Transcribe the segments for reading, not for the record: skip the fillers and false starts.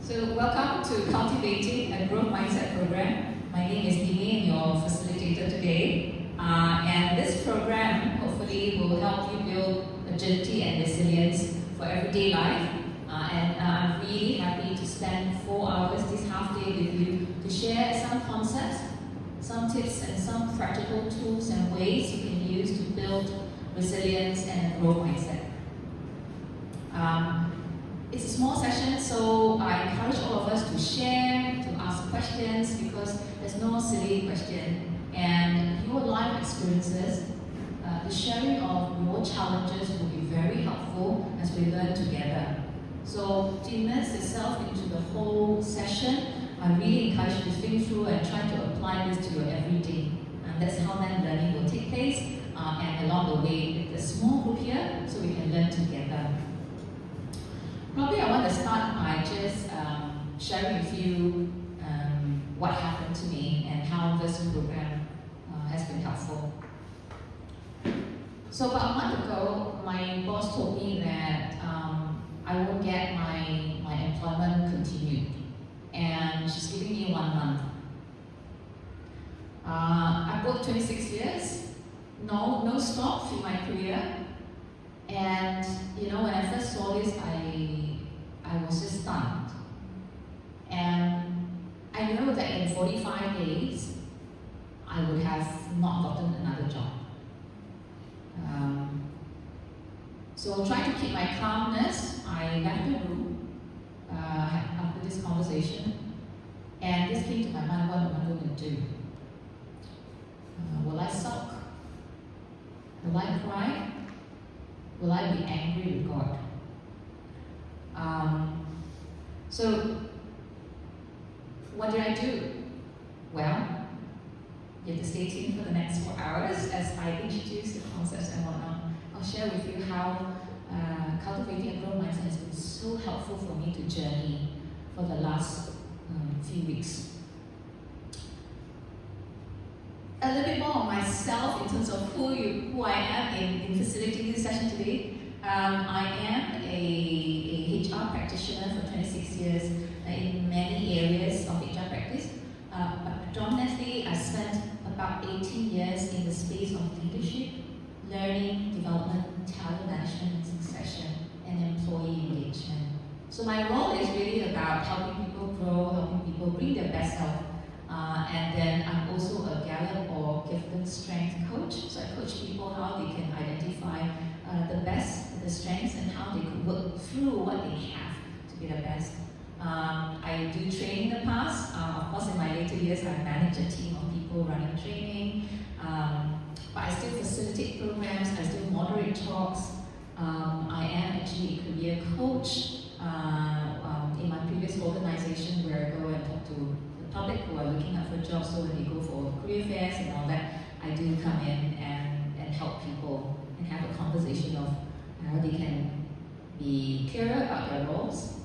So welcome to Cultivating a Growth Mindset program. My name is Dini, and your facilitator today. And this program hopefully will help you build agility and resilience for everyday life. I'm really happy to spend 4 hours this half day with you to share some concepts, some tips, and some practical tools and ways you can use to build resilience and a growth mindset. It's a small session, so I encourage all of us to share, to ask questions, because there's no silly question. And your life experiences, the sharing of your challenges will be very helpful as we learn together. So to immerse yourself into the whole session, I really encourage you to think through and try to apply this to your everyday. And that's how then learning will take place. And along the way, with a small group here, so we can learn together. Probably I want to start by just sharing with you what happened to me and how this program has been helpful. So about a month ago, my boss told me that I won't get my employment continued, and she's giving me 1 month. I've worked 26 years, no stops in my career, and when I first saw this, I was just stunned. And I know that in 45 days, I would have not gotten another job. So trying to keep my calmness, I left the room after this conversation, and this came to my mind: what am I going to do? Will I sulk? Will I cry? Will I be angry with God? So what did I do? Well, you have to stay tuned for the next 4 hours as I introduce the concepts and whatnot. I'll share with you how cultivating a growth mindset has been so helpful for me to journey for the last few weeks. A little bit more of myself in terms of who I am in facilitating this session today. I am a HR practitioner for 26 years in many areas of HR practice. But predominantly, I spent about 18 years in the space of leadership, learning, development, talent management and succession, and employee engagement. So my role is really about helping people grow, helping people bring their best self. And then I'm also a Gallup or Gifted Strength coach. So I coach people how they can identify the best, the strengths, and how they could work through what they have to be the best. I do training in the past. Of course, in my later years, I manage a team of people running training. But I still facilitate programs. I still moderate talks. I am actually a career coach in my previous organization, where I go and talk to public who are looking out for jobs. So when they go for career fairs and all that, I do come in and help people and have a conversation of how they can be clearer about their roles.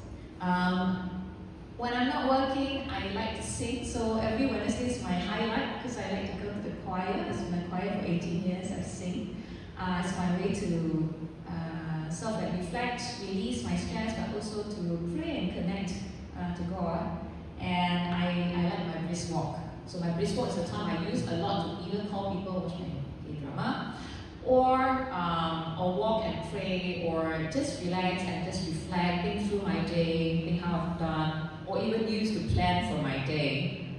When I'm not working, I like to sing. So every Wednesday is my highlight, because I like to go to the choir. I've been in the choir for 18 years. I sing. It's my way to self-reflect, release my stress, but also to pray and connect to God. And I like my brisk walk. So my brisk walk is the time I use a lot to either call people, watch my K-drama, or walk and pray, or just relax and just reflect, think through my day, think how I've done, or even use to plan for my day,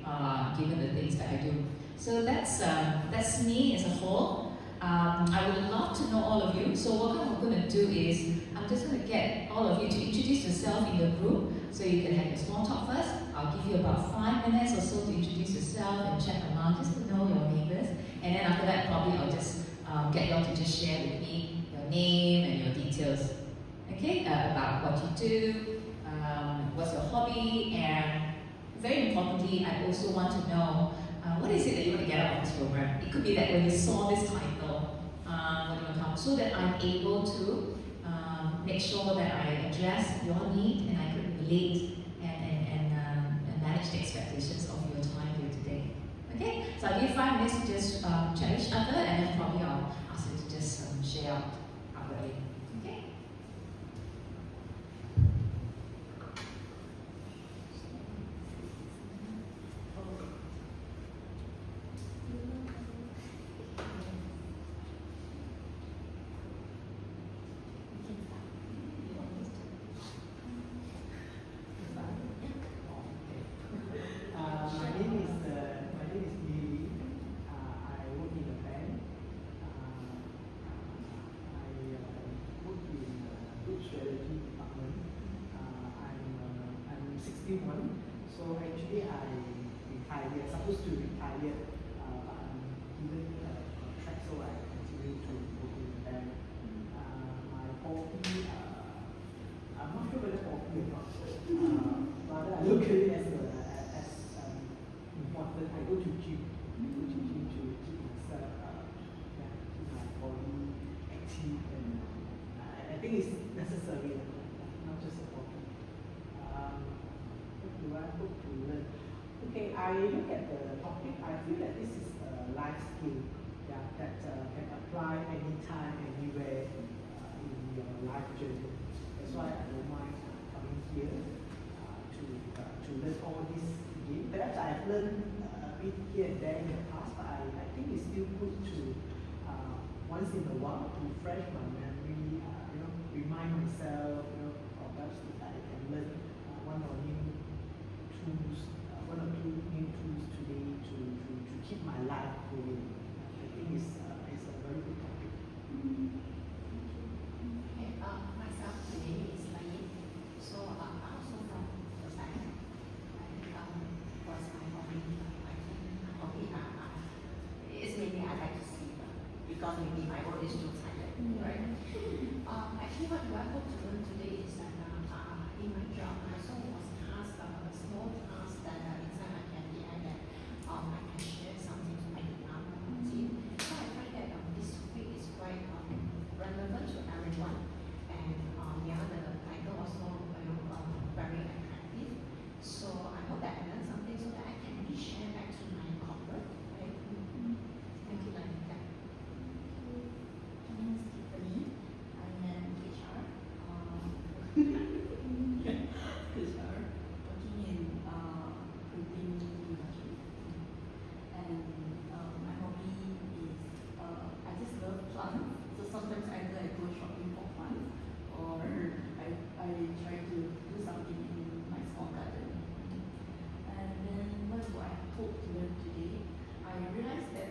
given the things that I do. So that's me as a whole. I would love to know all of you. So what I'm going to do is, I'm just going to get all of you to introduce yourself in the group. So you can have your small talk first. I'll give you about 5 minutes or so to introduce yourself and chat around, just to know your neighbors. And then after that, probably I'll just get you all to just share with me your name and your details. Okay, about what you do, what's your hobby, and very importantly, I also want to know what is it that you want to get out of this program. It could be that when you saw this title, so that I'm able to make sure that I address your need and I could relate and manage the expectations of your time here today. Okay, so I'll give 5 minutes to just chat each other, and then probably I'll ask you to just share out outwardly. Okay. still want. So actually I retired, supposed to retire, but I'm given a contract, so I continue to work with them. My hobby, I'm not sure whether hobby or not, rather I look at it as important. I go to gym, to keep myself, keep my body active, and I think it's necessary, not just a hobby. What do I hope to learn? Okay, I look at the topic. I feel that this is a life skill, that can apply anytime, anywhere in your life journey. That's why I don't mind coming here to learn all this again. Perhaps I have learned a bit here and there in the past, but I think it's still good to once in a while to refresh my memory, remind myself, or perhaps if I can learn one or two new tools today to keep my life going. I think it's a very good topic. Okay, myself, my name is Lai. So I'm also from the side. Was my hobby. I think my hobby is maybe I like to sleep because maybe my body is too tired, right? Actually, what I hope to learn today is that in my job, I also was tasked a small task that inside my KPI that I can share something to my team. So I find that this week is quite relevant to everyone, and the title also very attractive. So I hope that I learn something so that I can share back to my corporate. Right? Thank you, like that. My name is Tiffany. I am HR. HR, working in printing industry. And my hobby is I just love plants. So sometimes either I go shopping for plants or I try to do something in my small garden. And then what do I hope to learn today? I realized that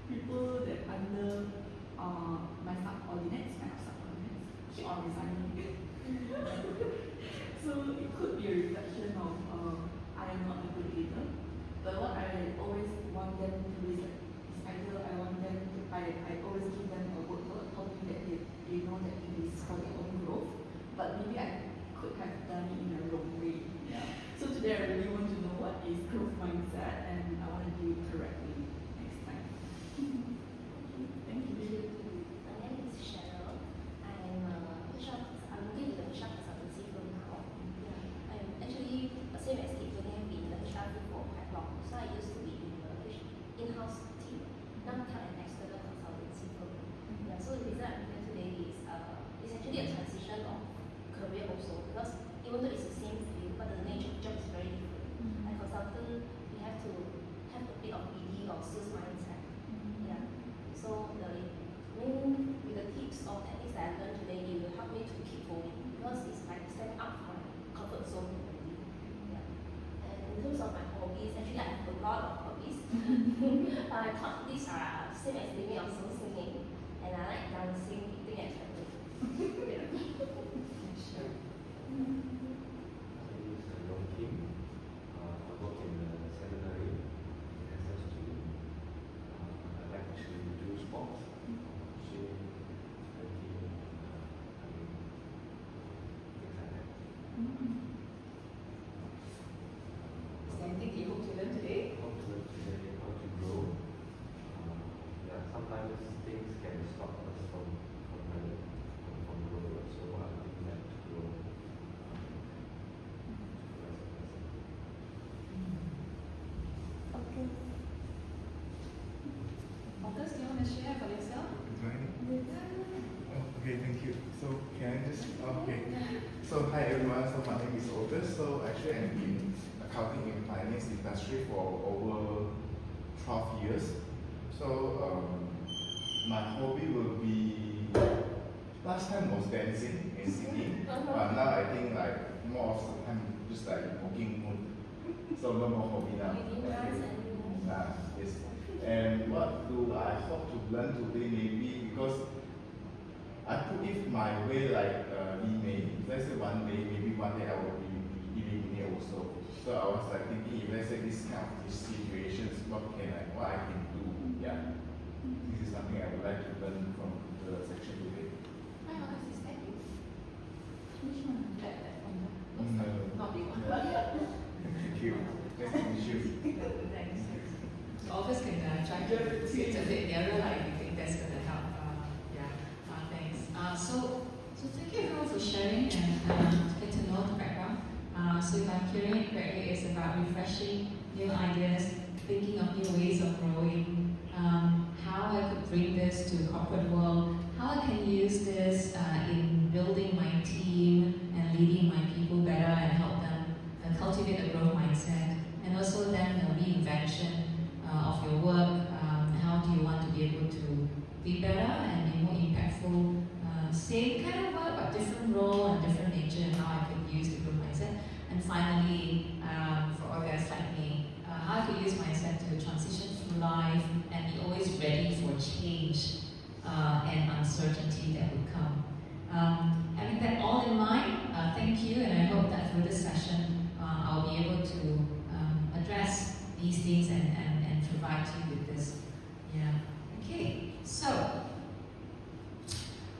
people that under my subordinates, keep on resigning. So it could be a reflection of I am not a good leader. But what I always want them to do is either I want them to, I always give them a workload, hoping that they know that it is for their own growth. But maybe I could have done it in a wrong way. Yeah. So today I really want to know what is growth mindset, and I want to do it correctly next time. Thank you. My name is Cheryl. I'm working in the HR consultancy firm now. Yeah. I'm actually same as Tiffany. I've been in the HR field for quite long. So I used to be in the in-house team. Now I'm kind of an external consultancy firm. Yeah. So the reason I'm here today is it's actually a transition of career also, because even though it's the same field, but the nature of the job is very different. As consultant, we have to have a bit of BD or sales mindset. Yeah. So with the tips or techniques that I learned today, it will help me to keep going, because it's like stepping out from my comfort zone. Yeah. And in terms of my hobbies, actually I have a lot of hobbies. I thought these are same as living, also singing, and I like dancing, eating, and traveling. Yeah. Sure. My name is Long Kim. I work in the seminary as a student. I like to do sports, swimming, hiking, things like that. Is there anything you hope to learn today? How to learn today, how to grow. Sometimes things can stop us from growing. So I think that to grow. Okay. August, do you want to share about yourself? Do I need? Oh, okay, thank you. So can I just, okay. So hi everyone, so my name is August. So actually I've been accounting in finance industry for over 12 years. So my hobby will be, last time was dancing and singing, but now I think like more of the time just like working mood. So no more hobby now. Yes. And what do I hope to learn today? Maybe because I put it my way like Lee May. Let's say one day, maybe one day I will be a millionaire also. So I was like thinking, if let's say this kind of these situations, what I can do? Yeah, this is something I would like to learn from the section today. My office is that you. Which one? That one. No. Not big one. Thank you. Nice to meet you. Thanks. So office can try to sit a bit nearer, like you think that's going to help. Thanks. So thank you everyone for sharing and get to know the background. So if I'm hearing it correctly, it's about refreshing new ideas, thinking of new ways of growing, how I could bring this to the corporate world, how I can use this in building my team and leading my people better and help them cultivate a growth mindset, and also then the reinvention of your work. How do you want to be able to be better and be more impactful? Same kind of work, but different role and different nature, and how I could use the growth mindset. And finally, for all guys like me, how I could use mindset to transition through life and be always ready for change and uncertainty that would come. Having that all in mind, thank you, and I hope that through this session, I'll be able to address these things and provide you with this. Yeah. Okay. So,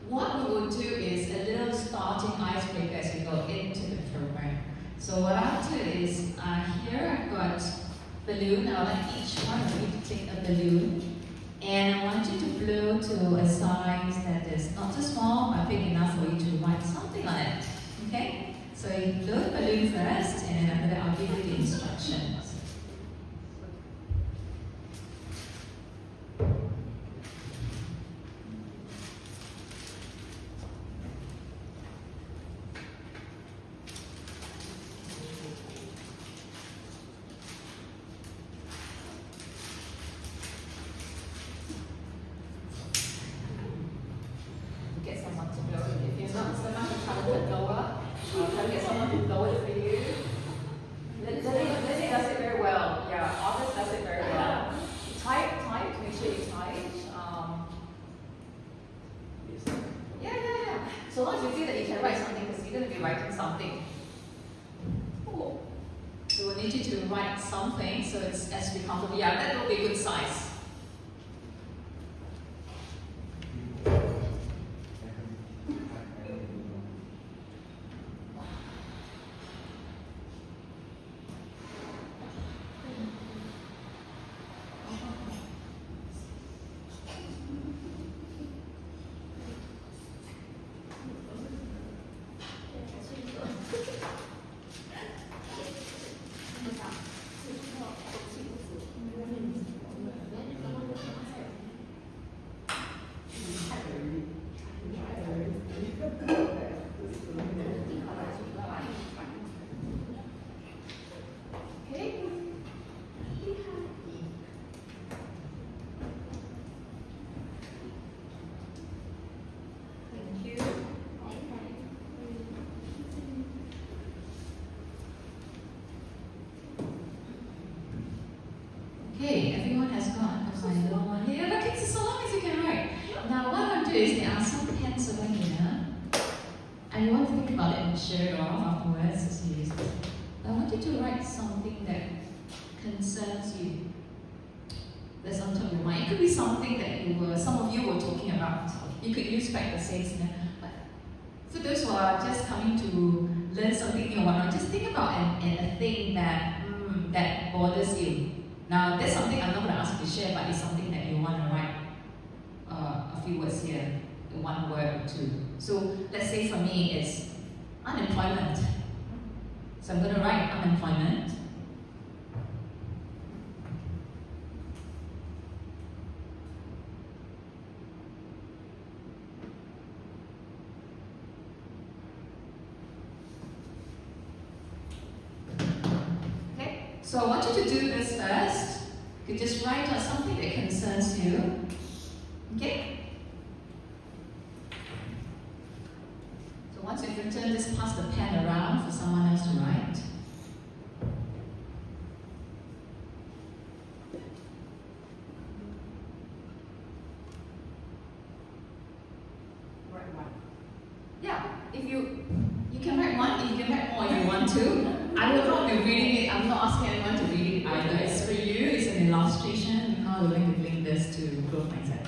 what we will do is a little starting icebreaker as we go into the program. So what I'll do is, here I've got balloon. I'll like each one of you to take a balloon, and I want you to blow to a size that is not too small but big enough for you to write something on it. Okay? So you blow the balloon first, and then after that I'll give you the instructions. Get someone to blow it. If you're not so much a talented blower, I'll try to get someone to blow it for you. Lily does it very well. Yeah, August does it very well. Tie it, make sure you tie it. Yeah. So long as you feel that you can write something, because you're going to be writing something. Cool. So we'll need you to write something so it's as to be comfortable. Yeah, that will be a good size. Okay, everyone has gone. That's my little one here. Look, it's so long as you can write. Now, what I'm going to do is there are some pens over here. And you want to think about it and share it off afterwards as you use it. I want you to write something that concerns you. That's on top of your mind. It could be something that some of you were talking about. You could use back the same scenario. But for those who are just coming to learn something new or whatnot, just think about a thing that bothers you. Now, there's something I'm not going to ask you to share, but it's something that you want to write a few words here, one word or two. So, let's say for me, it's unemployment. So, I'm going to write unemployment. So I want you to do this first. You could just write out something that concerns you. Okay? So once you've written, just pass the pen around for someone else to write. Write one. Yeah, if you can write one, if you can write more if you want to. I will not be reading it. I'm not asking anyone to read it either. It's for you. It's an illustration of how we're going to link this to growth mindset.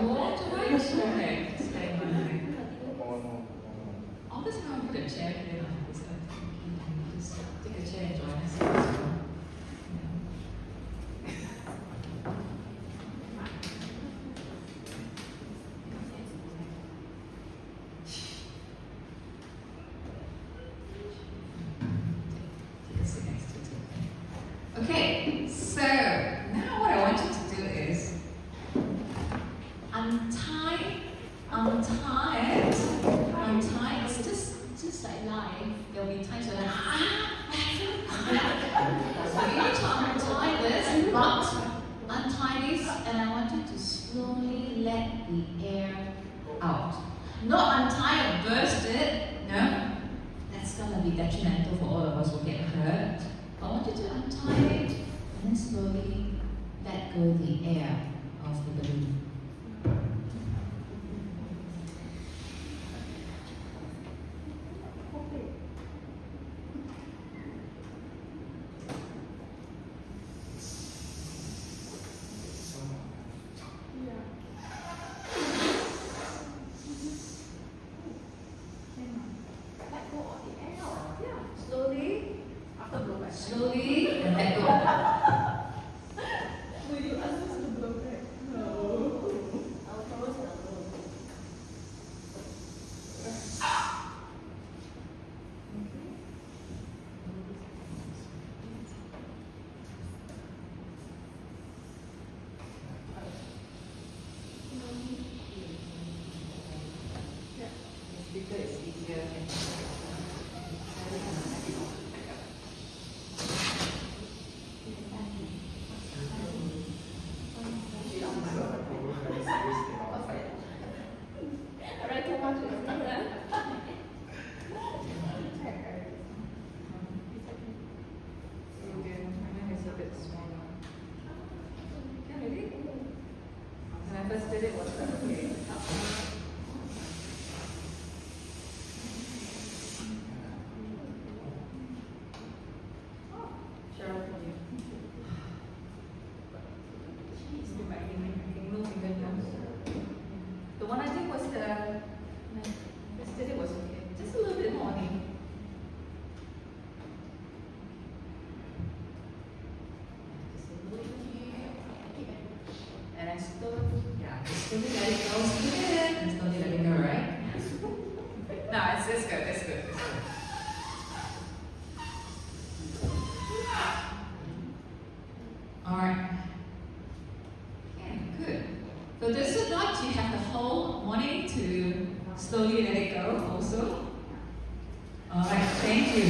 More to write? Okay, stay on there. Obviously, I'm going to put a chair here. Just take a chair and join us as well. Take a seat next to it. Okay, so now what I want you to do is untie it. It's just like life. There'll be times when so you need to untie this, but untie this, and I want you to slowly let the air out. Not untie and burst it. No, that's gonna be detrimental for all of us. Will get hurt. I want you to untie it and then slowly let go the air of the balloon. Slowly and let go. Will you ask us to blow back? No. I'll close and I'll close. Because it's easier. I read too much, it's not that. It's a bit smaller. Yeah, really? When I first did it, was that okay? Cheryl, can you? You might be moving fingernails. The one I did was I first did it was okay. Just a little bit more honey. Just a little bit here. And I slowly, slowly let it go, slowly and slowly let it go, right? No, it's good, it's good, it's good. Alright. Okay, good. So this is not you have the whole morning to slowly let it go also. Alright, thank you.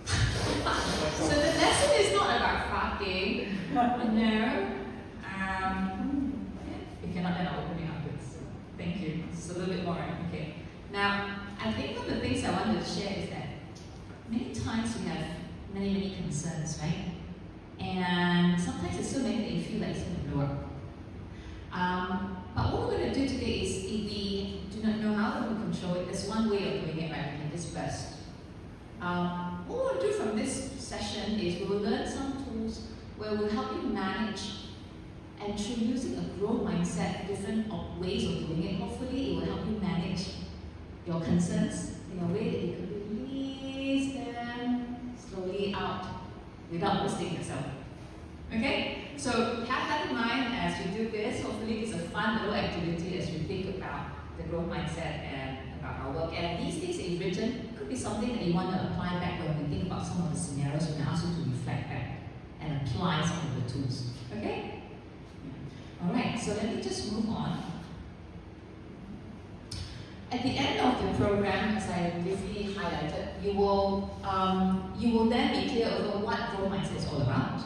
So the lesson is not about farting. No. You cannot then open it up. Thank you. It's a little bit more, okay. Now, I think one of the things I wanted to share is that many times we have many concerns, right? And sometimes it's so many that you feel like it's going to blow up. But what we're going to do today is, if we do not know how to control it, there's one way of doing it, right? We can just burst. What we'll do from this session is we will learn some tools where we'll help you manage, and through using a growth mindset, different ways of doing it, hopefully it will help you manage your concerns in a way that you can release them slowly out without losing yourself. Okay? So have that in mind as you do this. Hopefully it's a fun little activity as you think about the growth mindset and about our work. And these things that you've written could be something that you want to apply back when we think about some of the scenarios when I ask you to reflect back and apply some of the tools. Okay? Alright, Alright, so let me just move on. At the end of the program, as I briefly highlighted, you will then be clear over what growth mindset is all about.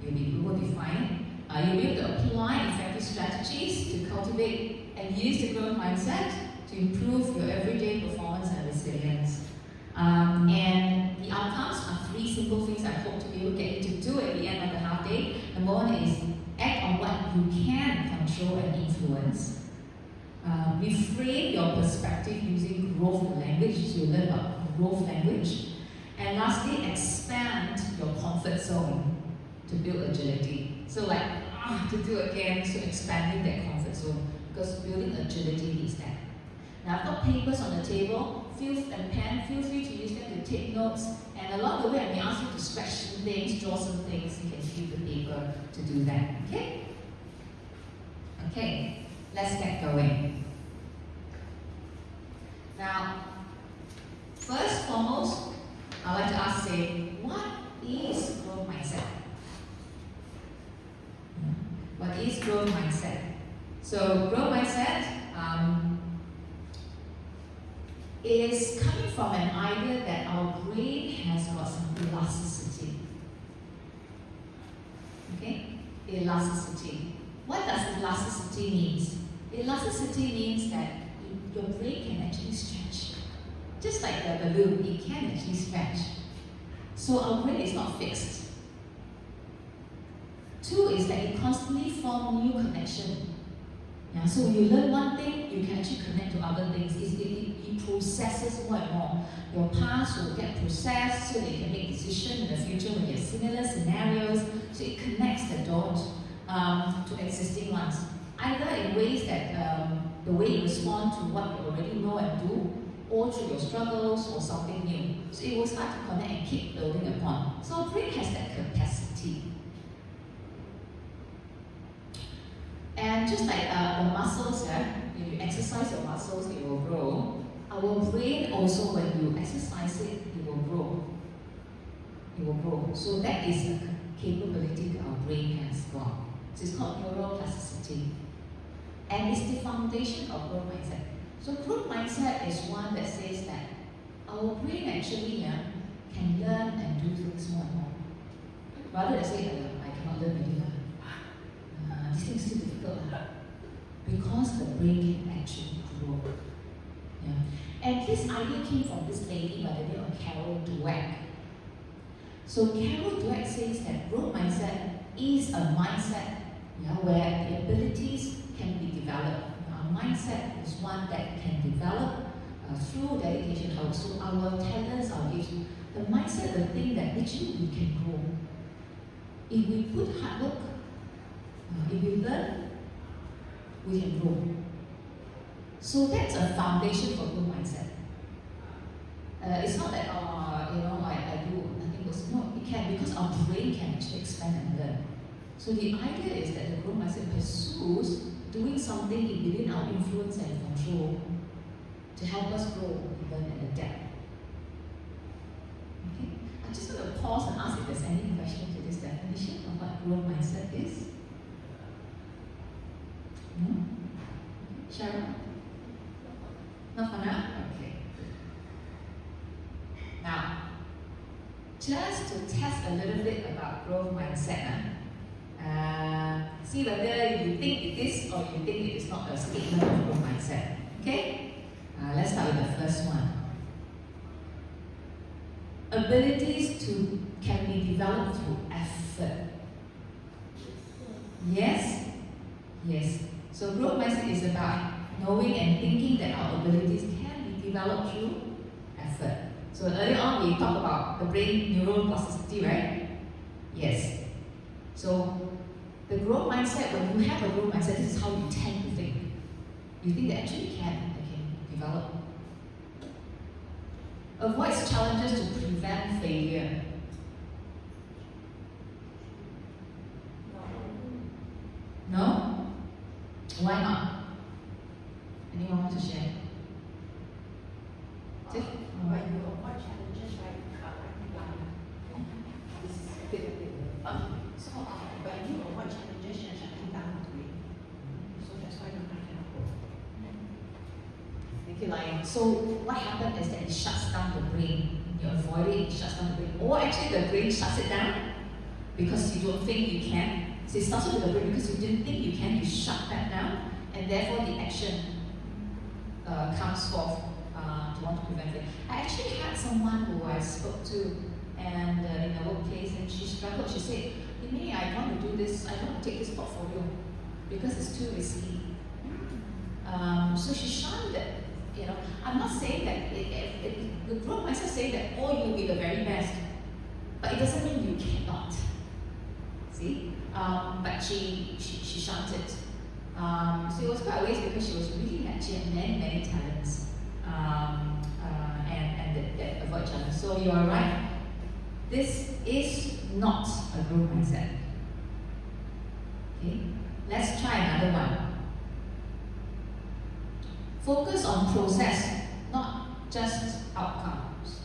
You'll be able to define. You'll be able to apply effective strategies to cultivate and use the growth mindset to improve your everyday performance and resilience. And the outcomes are 3 simple things I hope to be able to get you to do at the end of the half day. Number 1 is act on what you can control and influence. Reframe your perspective using growth language, so you learn about growth language. And lastly, expand your comfort zone to build agility. So like, to do again, so expanding that comfort zone, because building agility needs that. Now I've got papers on the table, and pen, feel free to use them to take notes, and along the way I may ask you to scratch some things, draw some things, you can use the paper to do that, okay? Okay, let's get going. Now, first foremost, I'd like to ask, what is growth mindset? What is growth mindset? So, growth mindset is coming from an idea that our brain has got some elasticity. Okay? Elasticity. What does elasticity mean? Elasticity means that your brain can actually stretch. Just like the balloon, it can actually stretch. So our brain is not fixed. 2 is that it constantly forms new connection. Yeah, so when you learn one thing, you can actually connect to other things. It processes more and more. Your past will get processed so that you can make decisions in the future when you have similar scenarios. So it connects the dots to existing ones. Either in ways that the way you respond to what you already know and do, or through your struggles or something new. So it will start to connect and keep building upon. So our brain has that capacity. And just like the muscles, if you exercise your muscles, it will grow. Our brain also, when you exercise it, it will grow. It will grow. So that is a capability that our brain has got. So it's called neuroplasticity. And it's the foundation of growth mindset. So growth mindset is one that says that our brain actually can learn and do things more and more. Rather than say, I cannot learn really. This thing is too difficult. Because the brain can actually grow. Yeah. And this idea came from this lady by the name of Carol Dweck. So Carol Dweck says that growth mindset is a mindset where the abilities can be developed. Our mindset is one that can develop through dedication. So our talents, our gifts, the mindset, the thing that actually we can grow. If we put hard work, if we learn, we can grow. So that's a foundation for growth mindset. It's not that I do nothing goes. No, it can, because our brain can actually expand and learn. So the idea is that the growth mindset pursues doing something within our influence and control to help us grow, learn, and adapt. Okay, I'm just going to pause and ask if there's any question to this definition of what growth mindset is. No? Sharon? Not for now? Okay. Now, just to test a little bit about growth mindset, see whether you think it is or you think it is not a statement of growth mindset. Okay? Let's start with the first one. Abilities can be developed through effort. Yes? Yes. So growth mindset is about knowing and thinking that our abilities can be developed through effort. So earlier on we talked about the brain neuroplasticity, right? Yes. So the growth mindset, when you have a growth mindset, this is how you tend to think. You think that actually I can develop. Avoids challenges to prevent failure. No? Why not? Anyone want to share? When you avoid challenges, right? This is a bit. So when you avoid challenges, you're shutting down the brain. Thank you, Lion. So what happened is that it shuts down the brain. You avoid it, it shuts down the brain. Or actually the brain shuts it down because you don't think you can. So it starts with the brain because you didn't think you can, you shut that down, and therefore the action comes forth to want to prevent it. I actually had someone who I spoke to and in a workplace, and she struggled. She said, May, I want to do this, I want to take this portfolio because it's too risky. So she shunned it. You know, I'm not saying that the growth mindset saying that you'll be the very best, but it doesn't mean you cannot. See, but she shunned it. So it was quite a waste because she had many talents, and that avoid challenge. So you are right. This is not a growth mindset. Okay, let's try another one. Focus on process, not just outcomes.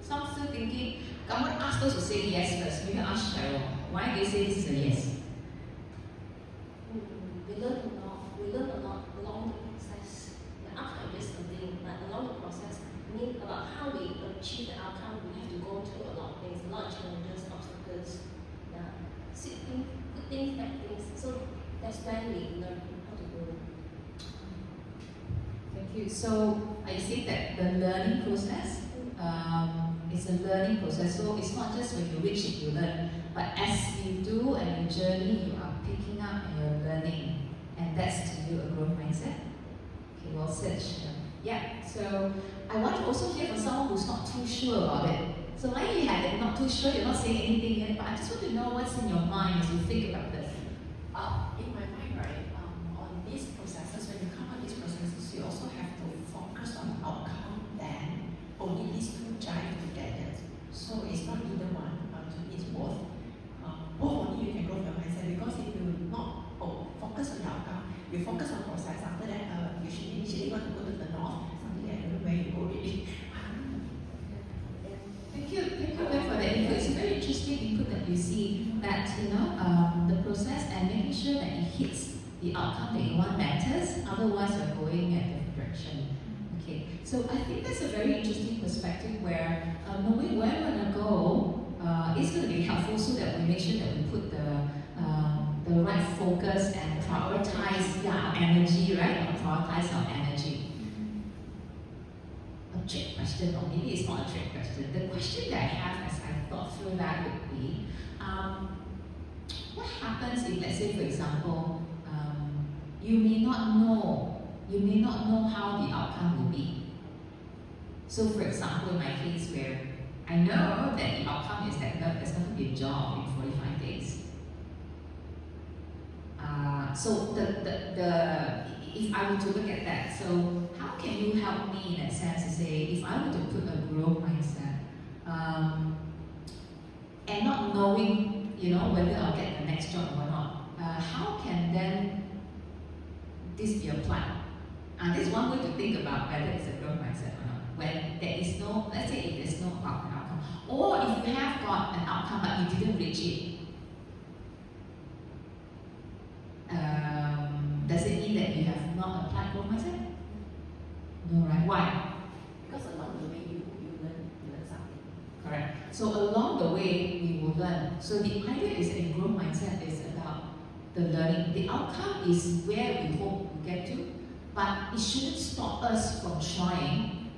Some still thinking, come on, ask those who say yes first. Maybe ask Cheryl, why do you say this is a yes? We learn a lot along the process. The outcome is just a thing, but along the process, about how we achieve the outcome, we have to go through a lot of things, a lot of challenges, obstacles, good things, bad things. So that's when we learn how to grow. Thank you. So I see that the learning process is a learning process. So it's not just when you reach it, you learn, but as you do and you journey, you are picking up and you're learning. And that's to you a growth mindset. Okay, well said. Yeah, so I want to also hear from someone who's not too sure about it. So when you had it, not too sure, you're not saying anything yet, but I just want to know what's in your mind as you think about this. In my mind, right, on these processes, when you come on these processes, you also have to focus on outcome, then only these two jive together. So it's not either one, to me it's both. Both only you can grow your mindset, because if you not focus on the outcome, you focus on process, after that you should initially want to go to the north, something like that, where you go really. Thank you for the input. It's a very interesting input that you see that the process and making sure that it hits the outcome that you want matters. Otherwise, you're going in a different direction. Okay, so I think that's a very interesting perspective where knowing where we're going to go is going to be helpful, so that we make sure that we put the right focus and prioritize our energy, right? Or prioritize our energy. A trick question, or maybe it's not a trick question. The question that I have as I thought through that would be, what happens if, let's say, for example, you may not know how the outcome will be. So, for example, in my case, where I know that the outcome is that there's going to be a job in 45 days. So if I were to look at that, so how can you help me in that sense to say, if I were to put a growth mindset, and not knowing, whether I'll get the next job or not, how can then this be applied? This is one way to think about whether it's a growth mindset or not. When there is no, let's say if there's no outcome, or if you have got an outcome but you didn't reach it, does it mean that you have not applied growth mindset? No, right? Why? Because along the way you learn something. Correct. So along the way we will learn. So the idea is that growth mindset is about the learning. The outcome is where we hope we get to, but it shouldn't stop us from trying.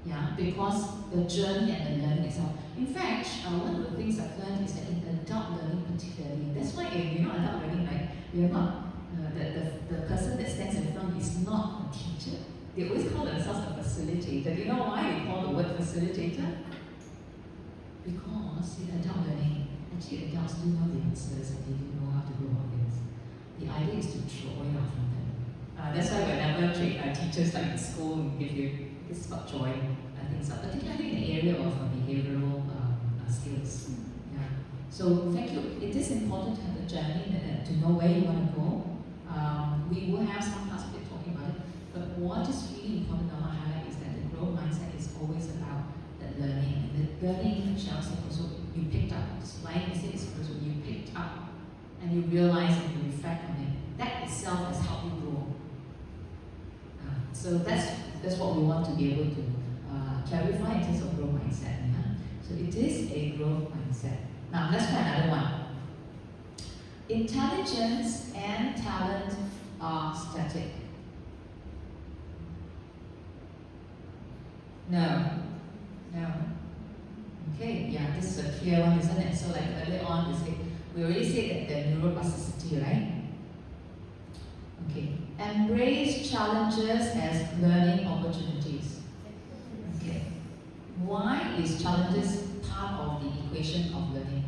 Yeah, because the journey and the learning itself. In fact, one of the things I've learned is that in adult learning particularly, that's why in adult learning, right, we're not, the person that stands in front is not a teacher. They always call themselves a facilitator. Do you know why we call the word facilitator? Because in adult learning, actually adults do know the answers and they do know how to go about things. The idea is to draw it out from them. That's why whenever teachers like in school give you, this is about drawing things up, particularly in the area of behavioral skills. Yeah. So thank you. It is important to have a journey, to know where you want to go. We will have some parts of it talking about it, but what is really important to highlight is that the growth mindset is always about the learning. And the learning, Michelle said also, you picked up. Like I said, it's also you picked up. And and you realize and you reflect on it, that itself has helped you grow. So that's what we want to be able to clarify in terms of growth mindset. Yeah? So it is a growth mindset. Now let's try another one. Intelligence and talent are static. No. Okay, yeah, this is a clear one, isn't it? So like earlier on, we already said that the neuroplasticity, right? Okay. Embrace challenges as learning opportunities. Okay. Why is challenges part of the equation of learning?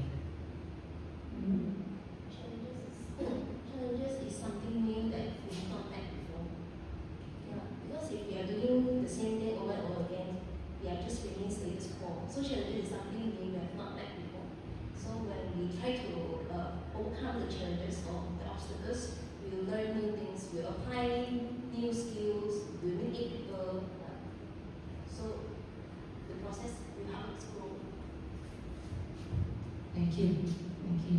Challenges is something new that we've not met before. Yeah, because if we are doing the same thing over and over again, we are just remaining status quo. So challenges is something new we have not met before. So when we try to overcome the challenges or the obstacles, we will learn new things, we will apply new skills, we will meet people. So the process will help us grow. Thank you.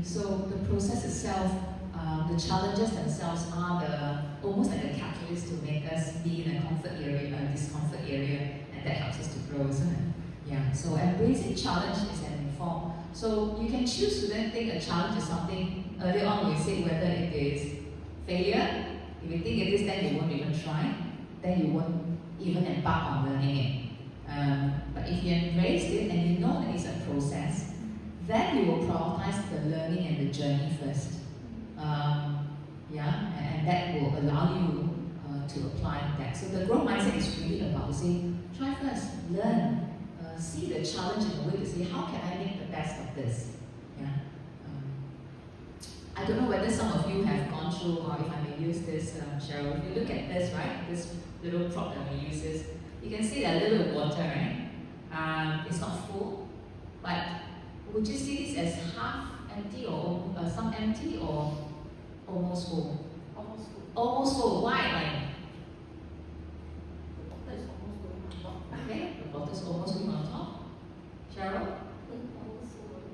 So the process itself, the challenges themselves are almost like a catalyst to make us be in a comfort area, a discomfort area, and that helps us to grow, isn't it? Yeah. So embracing challenge is an informed. So you can choose to then think a challenge is something. Earlier on we said whether it is failure. If you think it is, then you won't even try. Then you won't even embark on learning it. But if you embrace it and you know that it's a process, then you will prioritize the learning and the journey first. And that will allow you to apply that. So the growth mindset is really about saying, try first, learn, see the challenge in a way to say, how can I make the best of this? Yeah. I don't know whether some of you have gone through, or if I may use this, Cheryl, if you look at this, right, this little prop that we use this, you can see that little bit of water, right? It's not full, but would you see this as half empty or some empty or almost full? Almost full. Almost full. Why? Like, The water is almost going on top. okay, the water's almost full on top. Cheryl?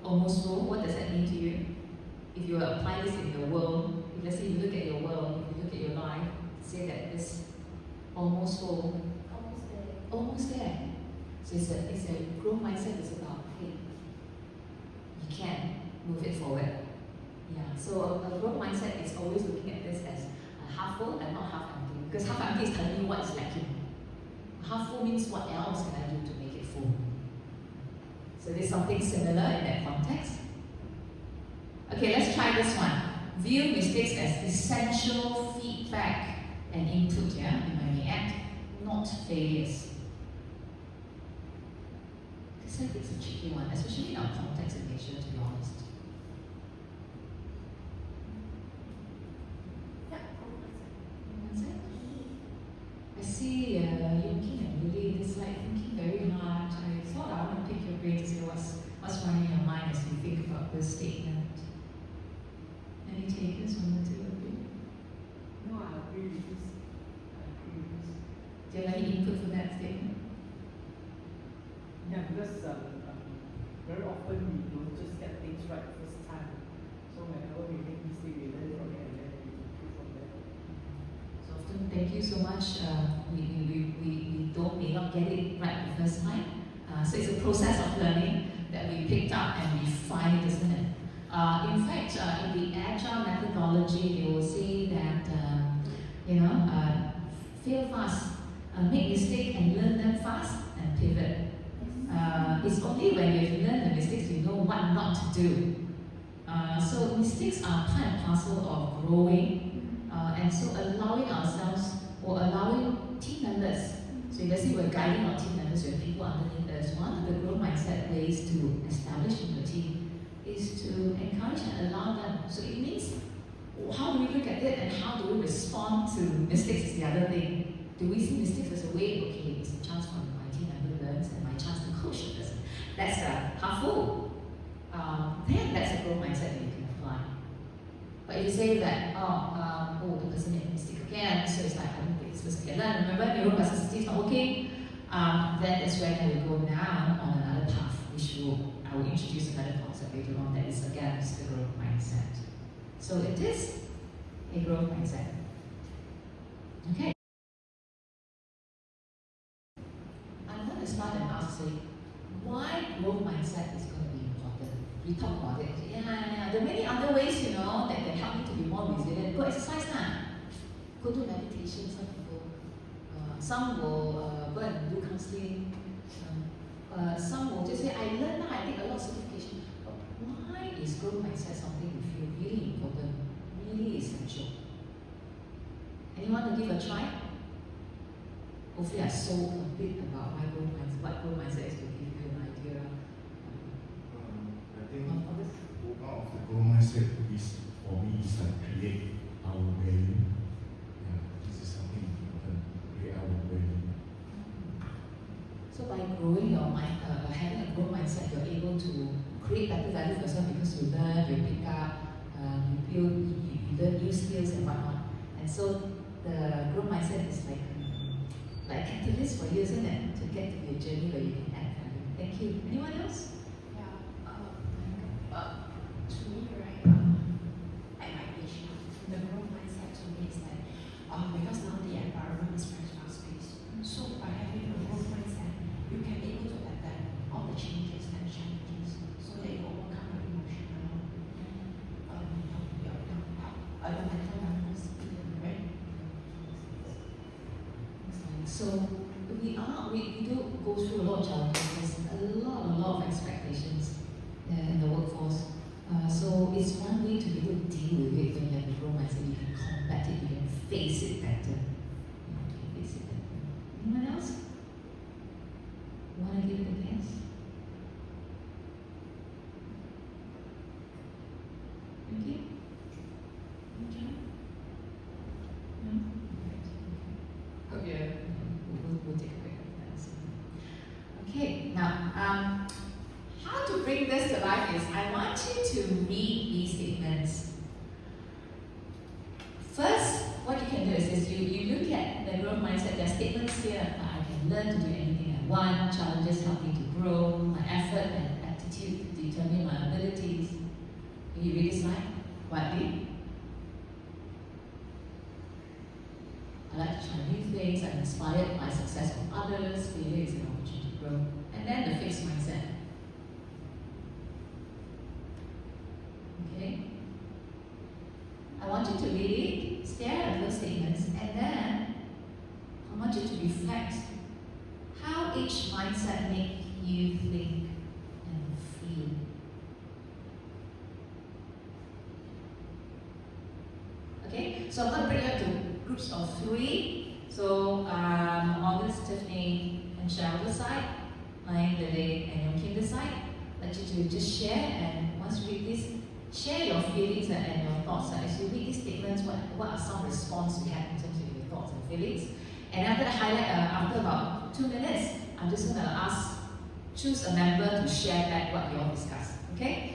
Almost Almost full. What does that mean to you? If you apply this in your world, if let's say you look at your world, if you look at your life, say that it's almost full. there. Almost there. So it's a growth mindset is about, hey, you can move it forward. Yeah. So a growth mindset is always looking at this as half full and not half empty. Because half empty is telling you what is lacking. Half full means what else can I do to make it full? So there's something similar in that context. Okay, let's try this one. View mistakes as essential feedback and input, yeah, in my react, not failures. This I think is a tricky one, especially in our context in Asia, to be honest. Yeah, What's it? I see Yuki and Lily, it's like thinking very hard. I thought I want to pick your brain to see what's running in your mind as you think about this statement. Any takers from the two of you? No, I agree with this. Do you have any input for that statement? Yeah, because very often we don't just get things right first time. So whenever we make mistakes, we learn from it and then we improve from there. So often, thank you so much. We may not get it right the first time. So it's a process of learning that we picked up and we find it, isn't it? In fact, in the agile methodology, they will say that fail fast, make mistakes and learn them fast and pivot. It's only when you've learned the mistakes you know what not to do. So mistakes are part and parcel of growing, and so allowing ourselves or allowing team members. So let's say we're guiding our team members, we have people underneath us. One of the growth mindset ways to establish in your team is to encourage and allow them. So it means, how do we look at it and how do we respond to mistakes is the other thing. Do we see mistakes as a way, okay, it's a chance for my team member learns and my chance to coach the person. That's half full. Then that's a growth mindset that you can apply. But if you say that, the person made a mistake again, so it's like, I don't think this person can learn. Remember, neuroplasticity is not working. Then that's where I will go now on another path, which I will introduce another concept later on that is against the growth mindset. So it is a growth mindset. Okay. I'm going to start and ask, say, why growth mindset is going to be important. We talk about it. Yeah, there are many other ways, that can help you to be more resilient. Go exercise now. Go do meditation. Some people, some will go and do counseling. Some will just say, I learned now, I take a lot of certification. But why is growth mindset something you feel really important, really essential? Anyone to give a try? Hopefully I sold a bit about what growth mindset is to give you an idea. I think Of this. One of the growth mindset is for me is like create our value. Yeah, this is something important. Create our value. So by growing your mind, having a growth mindset, you're able to create better value for yourself because you learn, you pick up, you build, you learn new skills and whatnot. And so the growth mindset is like catalyst for you, isn't it? To get to be a journey where you can add value. Thank you. Anyone else? Yeah, to me, right, at my age, the growth mindset to me is like, because now the environment is very fast-paced. So by having a growth mindset, you can be able to adapt all the changes and challenges so that you overcome your emotional, your mental numbers, right? So we do go through a lot of challenges. There's a lot of expectations in the workforce. So it's one way to be able to deal with it when you have a growth mindset. You can combat it. You can face it better. Anyone else? Want to give it a guess? Thank you. Okay. No? Okay. We'll take a break after that. Okay, now, how to bring this to life is I want you to read these statements. First, what you can do is this, you look at the growth mindset. There are statements here. I can learn to do anything I want. Challenges help me to grow. My effort and attitude determine my abilities. Can you read this slide? Widely. I like to try new things. I'm inspired by success of others. Failure is an opportunity to grow. And then the fixed mindset. Okay? I want you to read it, stare at those statements, and then I want you to reflect how each mindset makes you think and feel. Okay? So I'm going to break up to groups of 3. So August, Tiffany, and Cheryl this side, Mine, Lily, and Yong Kim this side. I'd like you to just share, and once you read this, share your feelings and your thoughts. As you read these statements, what are some responses you have in terms of your thoughts and feelings? And after the highlight, after about 2 minutes, I'm just going to choose a member to share back what you all discussed. Okay?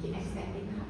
keep expanding up.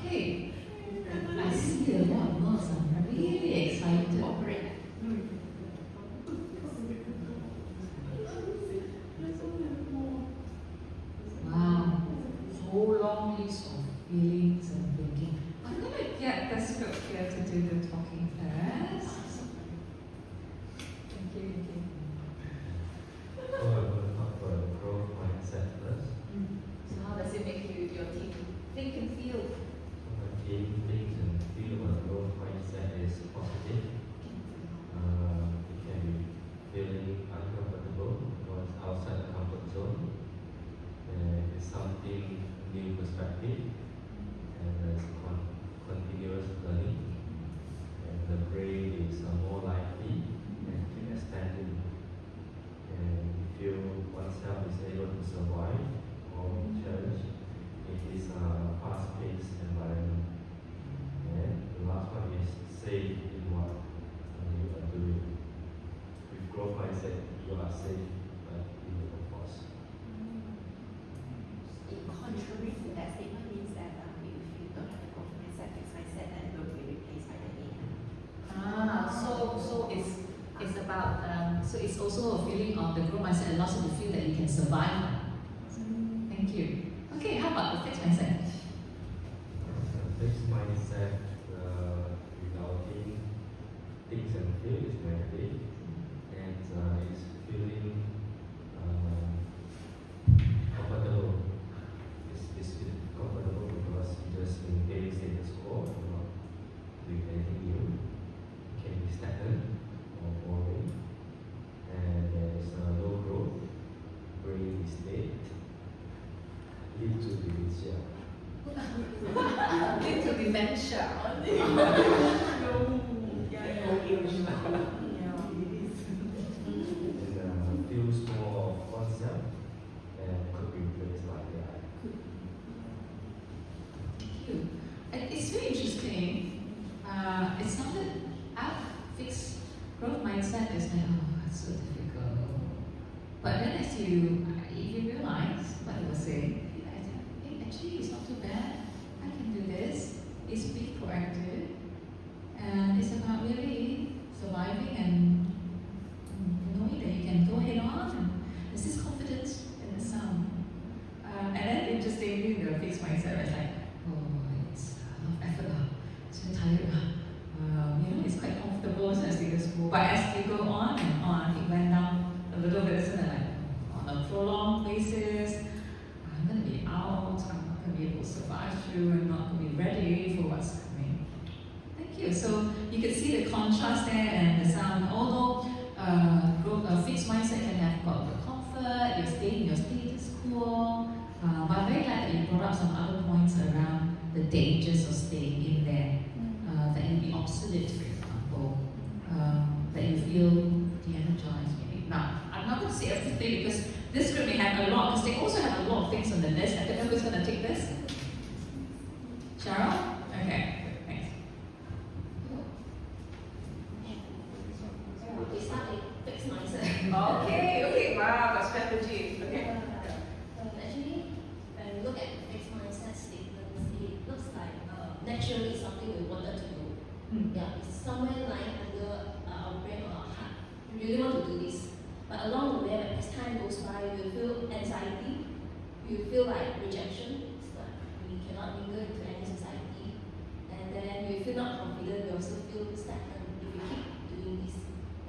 Okay, I see a lot of notes. I'm really excited. Wow, whole long list of feelings and thinking. I'm gonna get the script here to do the talking first. Thank you, thank you. So I'm going to talk about growth mindset first. So how does it make you, your team think and feel? So my team thinks and feel about growth mindset is positive. It can be feeling uncomfortable once outside the comfort zone. And it's something new perspective, and there's continuous learning, and the brain is more likely and keep expanding, and feel oneself is able to survive or challenge in this fast-paced environment. And the last one is safe in what you are doing. With growth mindset, you are safe, but in the workforce. Contrary to that statement means that if you don't have a growth mindset, fixed mindset, then it will be replaced by the AI. So it's about so it's also a feeling of the growth mindset allows you to feel that you can survive. Thank you. Okay, how about the fixed mindset? Fixed mindset without things and feel is negative, and it's feeling comfortable. It's comfortable because you just maintain status quo. lead to dementia. Into dementia. And feels more of oneself and could be replaced by AI. Thank you. And it's very interesting. It sounded out fixed growth mindset is like, oh, that's so difficult. But then if you realize what it was saying, you realize that, hey, actually it's not too bad. I can do this. It's being proactive. And it's about really surviving and knowing that you can go head on. And there's this confidence in the sound. And then interestingly, the fixed mindset was like, oh, it's a lot of effort. It's very tired. It's quite comfortable as you go to school. But as you go on and on, it went down a little bit, isn't it? Like, on a prolonged basis, I'm going to be out, I'm not going to be able to survive through, I'm not going to be ready for what's coming. Thank you. So you can see the contrast there and the sound. Although a fixed mindset can have got the comfort, you're staying in your status quo, but I'm very glad that you brought up some other points around the dangers of staying in there. That you'll be obsolete, for example, that you feel de-energized maybe. Now, I'm not going to say everything because this group may have a lot, because they also have a lot of things on the list. I don't know who's going to take this. Cheryl? Okay, good, thanks. We start with fixed mindset. Okay, wow, a strategy. Okay. Actually, when we look at the fixed mindset statements, it looks like naturally something we wanted to do. Yeah, it's somewhere lying under our brain or our heart. We really want to do this. But along the way, as time goes by, you feel anxiety, you feel like rejection, it's like we cannot mingle into any society, and then you feel not confident, you also feel stagnant if you keep doing this.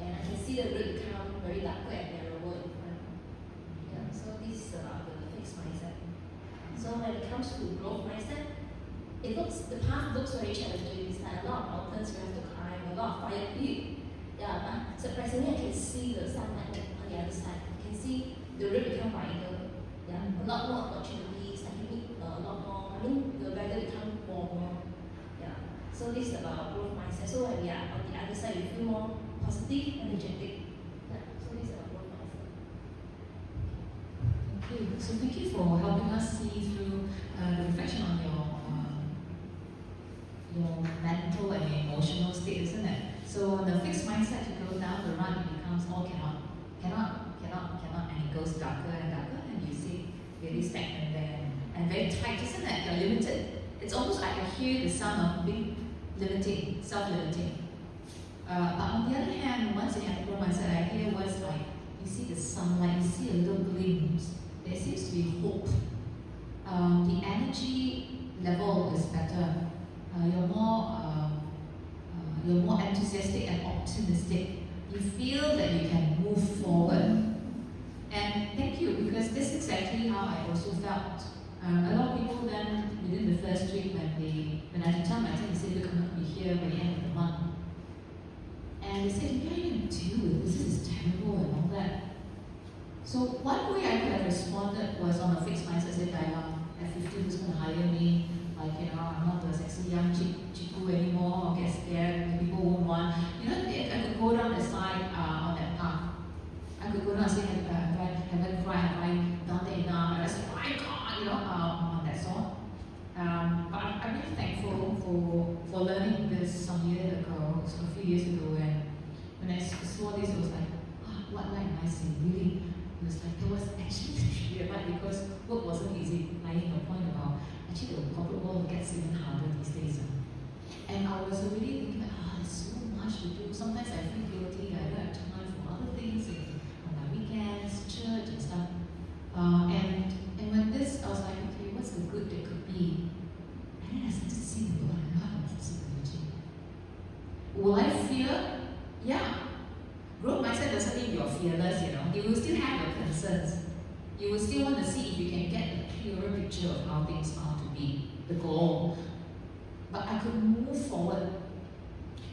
And I can see the road become very darker and narrower in front. Yeah, so this is about the fixed mindset. So when it comes to growth mindset, the path looks very challenging. It's like a lot of mountains we have to climb, a lot of fire pit. Yeah, but surprisingly I can see the sunlight on the other side. I can see the road become wider. Yeah, a lot more opportunities. I can meet a lot more. The weather become warmer. Yeah. So this is about growth mindset. So when we are on the other side, we feel more positive, energetic. Yeah. So this is about growth mindset. Thank you. So thank you for helping us see through the reflection on your mental and emotional state, isn't it? So the fixed mindset, you go down the run, it becomes all cannot, and it goes darker and darker, and you see really stagnant there and very tight, isn't it? You're limited. It's almost like I hear the sound of being limiting, self-limiting. But on the other hand, once you have the growth mindset, I hear words like you see the sunlight, you see a little glimpse. There seems to be hope. The energy level is better. You're more enthusiastic and optimistic. You feel that you can move forward. And thank you, because this is exactly how I also felt. A lot of people then, within the first week, when I had to tell my team, they said, look, I'm not going to be here by the end of the month. And they said, what are you going to do with this? This is terrible and all that. So one way I could have responded was on a fixed mindset, said, at 50, who's going to hire me? Like, I'm not the sexy young chiku anymore, or get scared, and people won't want. I could go down the side on that path. I could go down and say, have I cried, have I done it enough? And I said, oh my God, on that sort. But I'm really thankful for learning this some years ago, a few years ago, and when I saw this, it was like, what light am I seeing? Really, it was like, there was actually a light because work wasn't easy. Like your point about actually the corporate world gets even harder these days. And I was really thinking, there's so much to do. Sometimes I feel guilty. I don't have time for other things on my weekends, church and stuff. And when this, I was like, okay, what's the good that could be? And then I started to see the Lord and not possibility. Will I fear? Yeah. Growth mindset doesn't mean you're fearless, You will still have your concerns. You will still want to see if you can get a clearer picture of how things are to be, the goal. But I could move forward.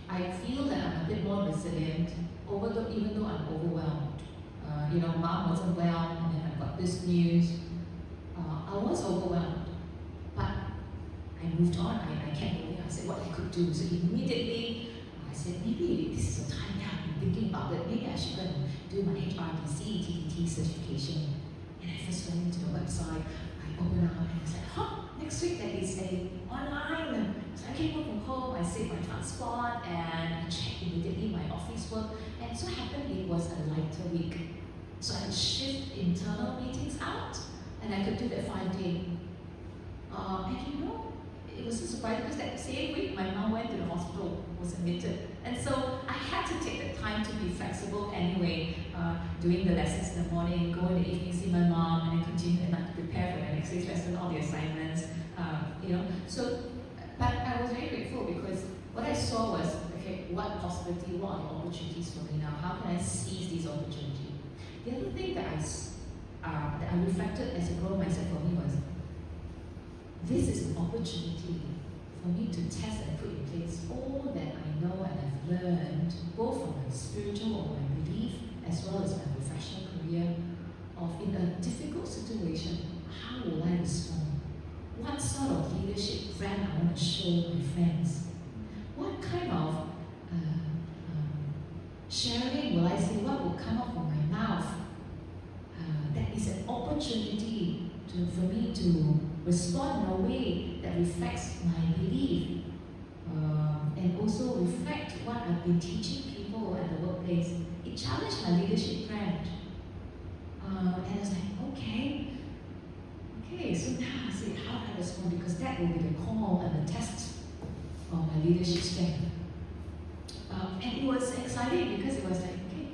I feel that I'm a bit more resilient, even though I'm overwhelmed. Mom wasn't well, and then I got this news. I want was overwhelmed, but I moved on. I kept moving. I said what I could do. So immediately I said, maybe this is the time that I've been thinking about it. Maybe I should go and do my HRBC TTT certification. And I first went into the website. I opened up and I was like, next week there is a online. So I came home from home. I saved my transport and I checked immediately my office work. And so happened it was a lighter week. So I could shift internal meetings out and I could do that 5-day. And you know, it was so surprising because that same week my mom went to the hospital, was admitted. And so I had to take the time to be flexible anyway, doing the lessons in the morning, go in the evening, see my mom, and then continue at night to prepare for the next day's lesson, all the assignments, you know. So, but I was very grateful because what I saw was, okay, what possibility, what are the opportunities for me now? How can I seize these opportunities? The other thing that I reflected as a growth mindset for me was, this is an opportunity for me to test and put in place all that I know and I've learned, both from my spiritual or my belief, as well as my professional career, of in a difficult situation, how will I respond? What sort of leadership brand I want to show my friends? What kind of sharing will I say? What will come up from my mouth? That is an opportunity for me to respond in a way that reflects my belief and also reflect what I've been teaching people at the workplace. It challenged my leadership brand. And I was like, okay, so now I say, how do I respond? Because that will be the call and the test of my leadership strength. And it was exciting because it was like, okay,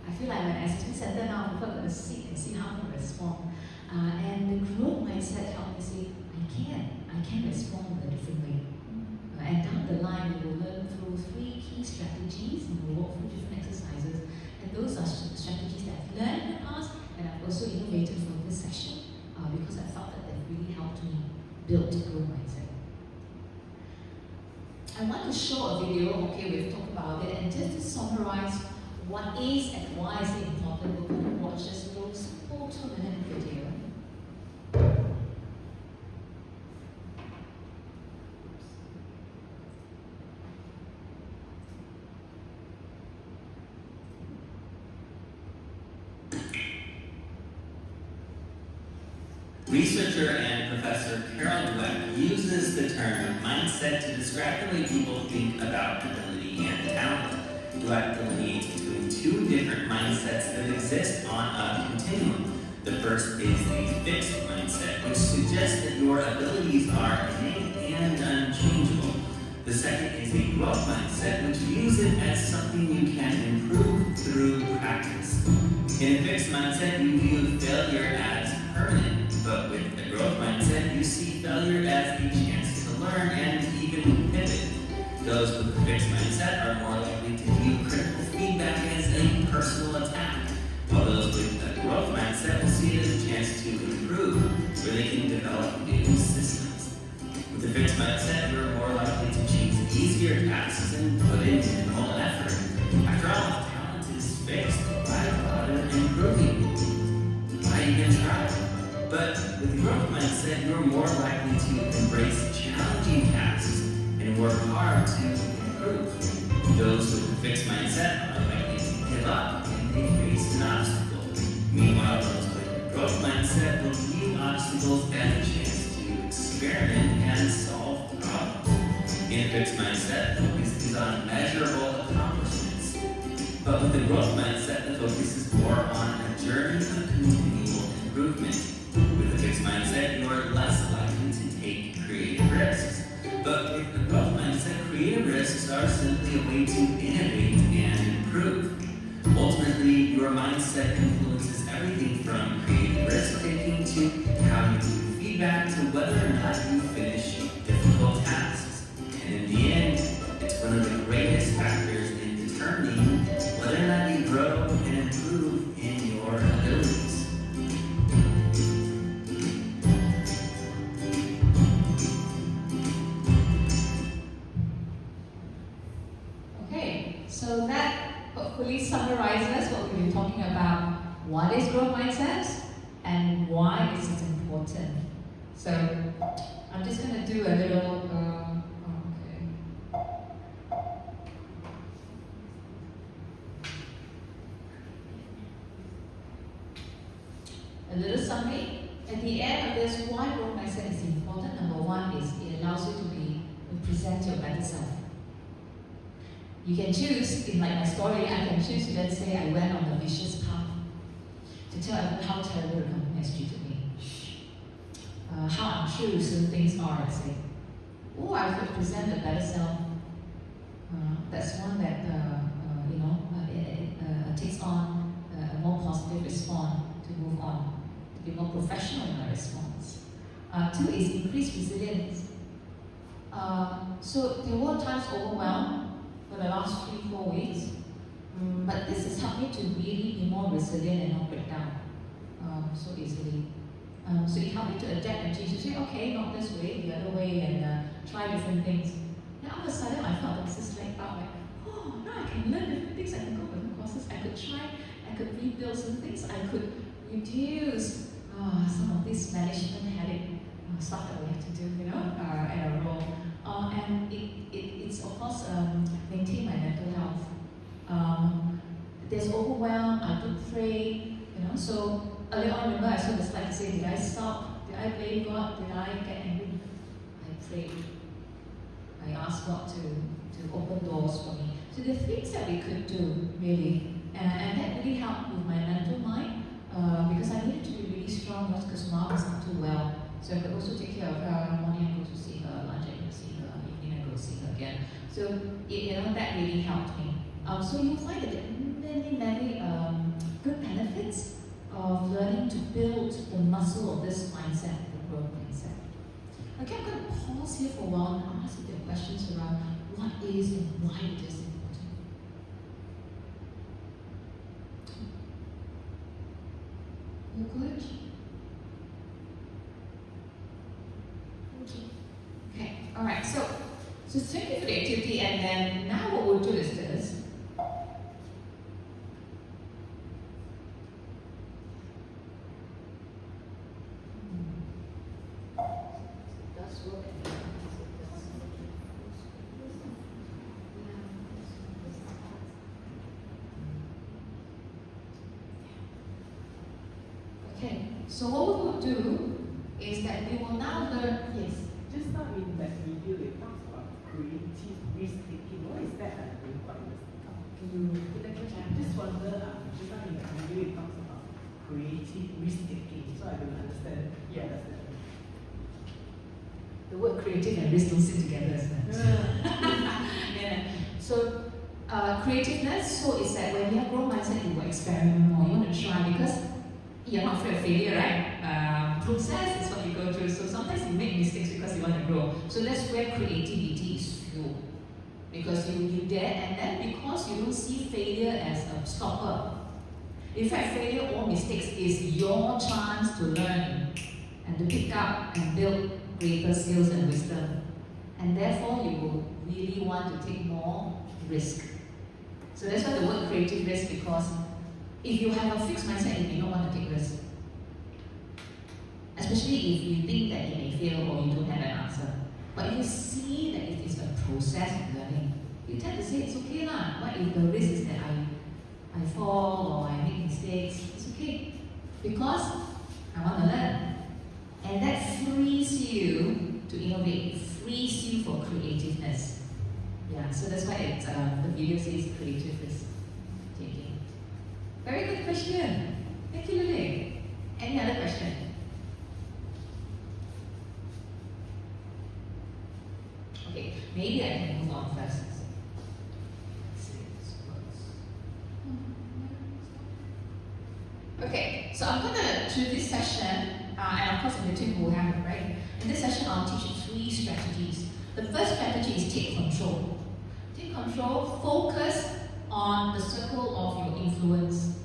I feel like when I assessment center now, people are going to sit and see how to respond. And the growth mindset helped me say, I can respond in a different way. And down the line, we will learn through 3 key strategies, and we'll walk through different exercises. And those are strategies that I've learned in the past, and I've also innovated for this session because I felt that they've really helped me build a growth mindset. I want to show a video, okay, we've talked about it, and just to summarize what is and why is it important, we're going to watch this little simple 2-minute video. Researcher and Professor Carol Dweck uses the term mindset to describe the way people think about ability and talent. Dweck delineates between 2 different mindsets that exist on a continuum. The first is the fixed mindset, which suggests that your abilities are innate and unchangeable. The second is a growth mindset, which views it as something you can improve through practice. In a fixed mindset, you view failure as permanent. But with a growth mindset, you see failure as a chance to learn and even pivot. Those with a fixed mindset are more likely to view critical feedback as a personal attack, while those with a growth mindset will see it as a chance to improve, where they can develop new systems. With a fixed mindset, you're more likely to choose easier tasks and put in minimal effort. After all, if talent is fixed, why bother improving? Why even try? But with the growth mindset, you're more likely to embrace challenging tasks and work hard to improve. Those with a fixed mindset are likely to give up when they face an obstacle. Meanwhile, those with a growth mindset will view obstacles as a chance to experiment and solve problems. In a fixed mindset, the focus is on measurable accomplishments. But with the growth mindset, the focus is more on a journey of continual improvement. With a fixed mindset, you are less likely to take creative risks. But with a growth mindset, creative risks are simply a way to innovate and improve. Ultimately, your mindset influences everything from creative risk-taking to how you view feedback to whether or not you finish difficult tasks. And in the end, it's one of the greatest factors in determining whether or not you grow and improve in your abilities. So that hopefully summarizes what we've been talking about. What is growth mindset and why is it important? So I'm just going to do a little, a little summary. At the end of this, why growth mindset is important. Number one is it allows you to present your better self. You can choose, in like my story, I can choose to then say I went on a vicious path to tell everyone how terrible the company has treated me. How untrue certain things are, I say. Or I could present a better self. That's one that takes on a more positive response to move on, to be more professional in my response. Two is increased resilience. So there were times overwhelmed for the last 3-4 weeks, but this has helped me to really be more resilient and not break down so easily. So it helped me to adapt and change, to say, okay, not this way, the other way, and try different things. Then all of a sudden I felt like this leg up, like, oh, now I can learn different things, I can go for new courses, I could try, I could rebuild some things, I could reduce some of this management headache stuff that we have to do, in a role. And it's of course maintain my mental health. There's overwhelm, I do pray, so earlier on, remember I saw the slide to say, did I stop? Did I blame God? Did I get angry? I prayed. I asked God to open doors for me. So the things that we could do, really, and that really helped with my mental mind, because I needed to be really strong, because Mom was not too well. So I could also take care of her. Morning I go to see her, lunch I go to see her, evening I go to see her again. So that really helped me. So you'll find that there are many good benefits of learning to build the muscle of this mindset, the growth mindset. Okay, I'm going to pause here for a while and I'll ask if there are questions around what is and why it is important. You good? Okay, all right, so thank you for the activity, and then now what we'll do is this. Okay, so what we will do is that we will now learn, yes. Just now in that video, it talks about creative risk-taking. What is that? I didn't quite understand. Can you repeat that question? I just wonder, just now in that video, it talks about creative risk-taking. So I don't understand. Yeah, that's that. The word creative and risk don't sit together, isn't it? Yeah. So, creativeness, so it's that when you have growth mindset, you will experiment more, you want to try, because you're not afraid of failure, right? Process is what you go through. So sometimes you make mistakes because you want to grow. So that's where creativity is fueled. Because you dare, and then because you don't see failure as a stopper. In fact, failure or mistakes is your chance to learn and to pick up and build greater skills and wisdom. And therefore, you will really want to take more risk. So that's why the word creative risk, because if you have a fixed mindset, you may not want to take risks. Especially if you think that it may fail or you don't have an answer. But if you see that it is a process of learning, you tend to say it's okay lah. What if the risk is that I fall or I make mistakes? It's okay. Because I want to learn. And that frees you to innovate, frees you for creativeness. Yeah, so that's why it's, the video says creative risk taking. Very good question. Thank you, Lily. Any other question? Okay, maybe I can move on first. Okay, so I'm going to, through this session, and of course in between we'll have it, right? In this session I'll teach you 3 strategies. The first strategy is take control. Take control, focus on the circle of your influence.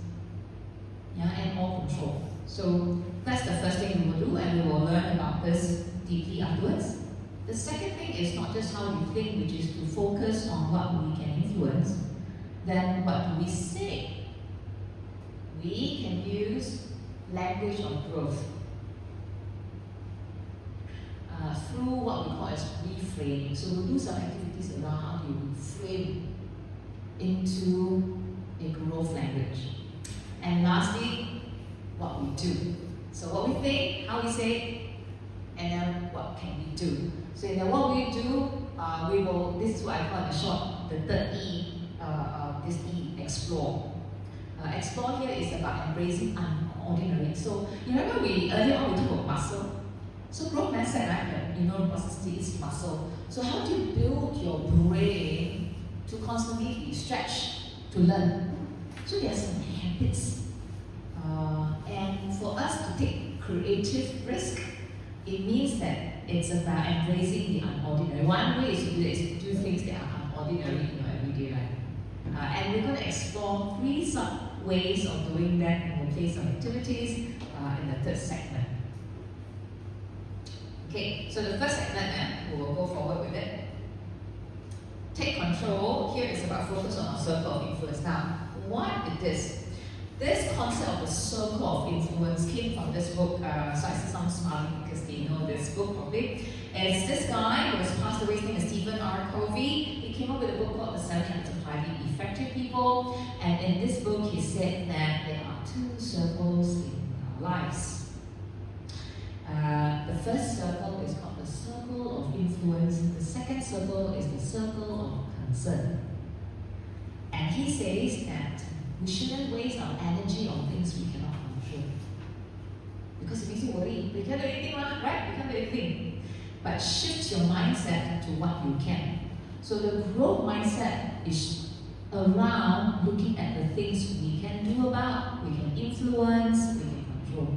Yeah, and all control. So that's the first thing we will do, and we will learn about this deeply afterwards. The second thing is not just how we think, which is to focus on what we can influence. Then what do we say? We can use language of growth. through what we call as reframing. So we'll do some activities around how do you reframe into a growth language. And lastly, what we do. So what we think, how we say, and then what can we do. So in the what we do, we will, this is what I call in short, the third E, this E, explore. Explore here is about embracing unordinary. So you remember earlier on we talked about muscle. So growth mindset, right? You know, plasticity is muscle. So how do you build your brain to constantly be stretched to learn? So there are some habits. And for us to take creative risk, it means that it's about embracing the unordinary. One way is to do things that are unordinary in your everyday life. And we're going to explore 3 sub-ways of doing that, and we'll play some activities in the third segment. Okay, so the first segment, we will go forward with it. Take control. Here is about focus on our circle of influence. Now, what is this? This concept of the circle of influence came from this book, so I see some smiling because they know this book probably. It's this guy who has passed away, his name is Stephen R. Covey. He came up with a book called The 7 Habits of Highly Effective People. And in this book, he said that there are 2 circles in our lives. The first circle is called the circle of influence. The second circle is the circle of concern. And he says that we shouldn't waste our energy on things we cannot control. Because it makes you worry. We can't do anything, right? We can't do anything. But shift your mindset to what you can. So the growth mindset is around looking at the things we can do about, we can influence, we can control.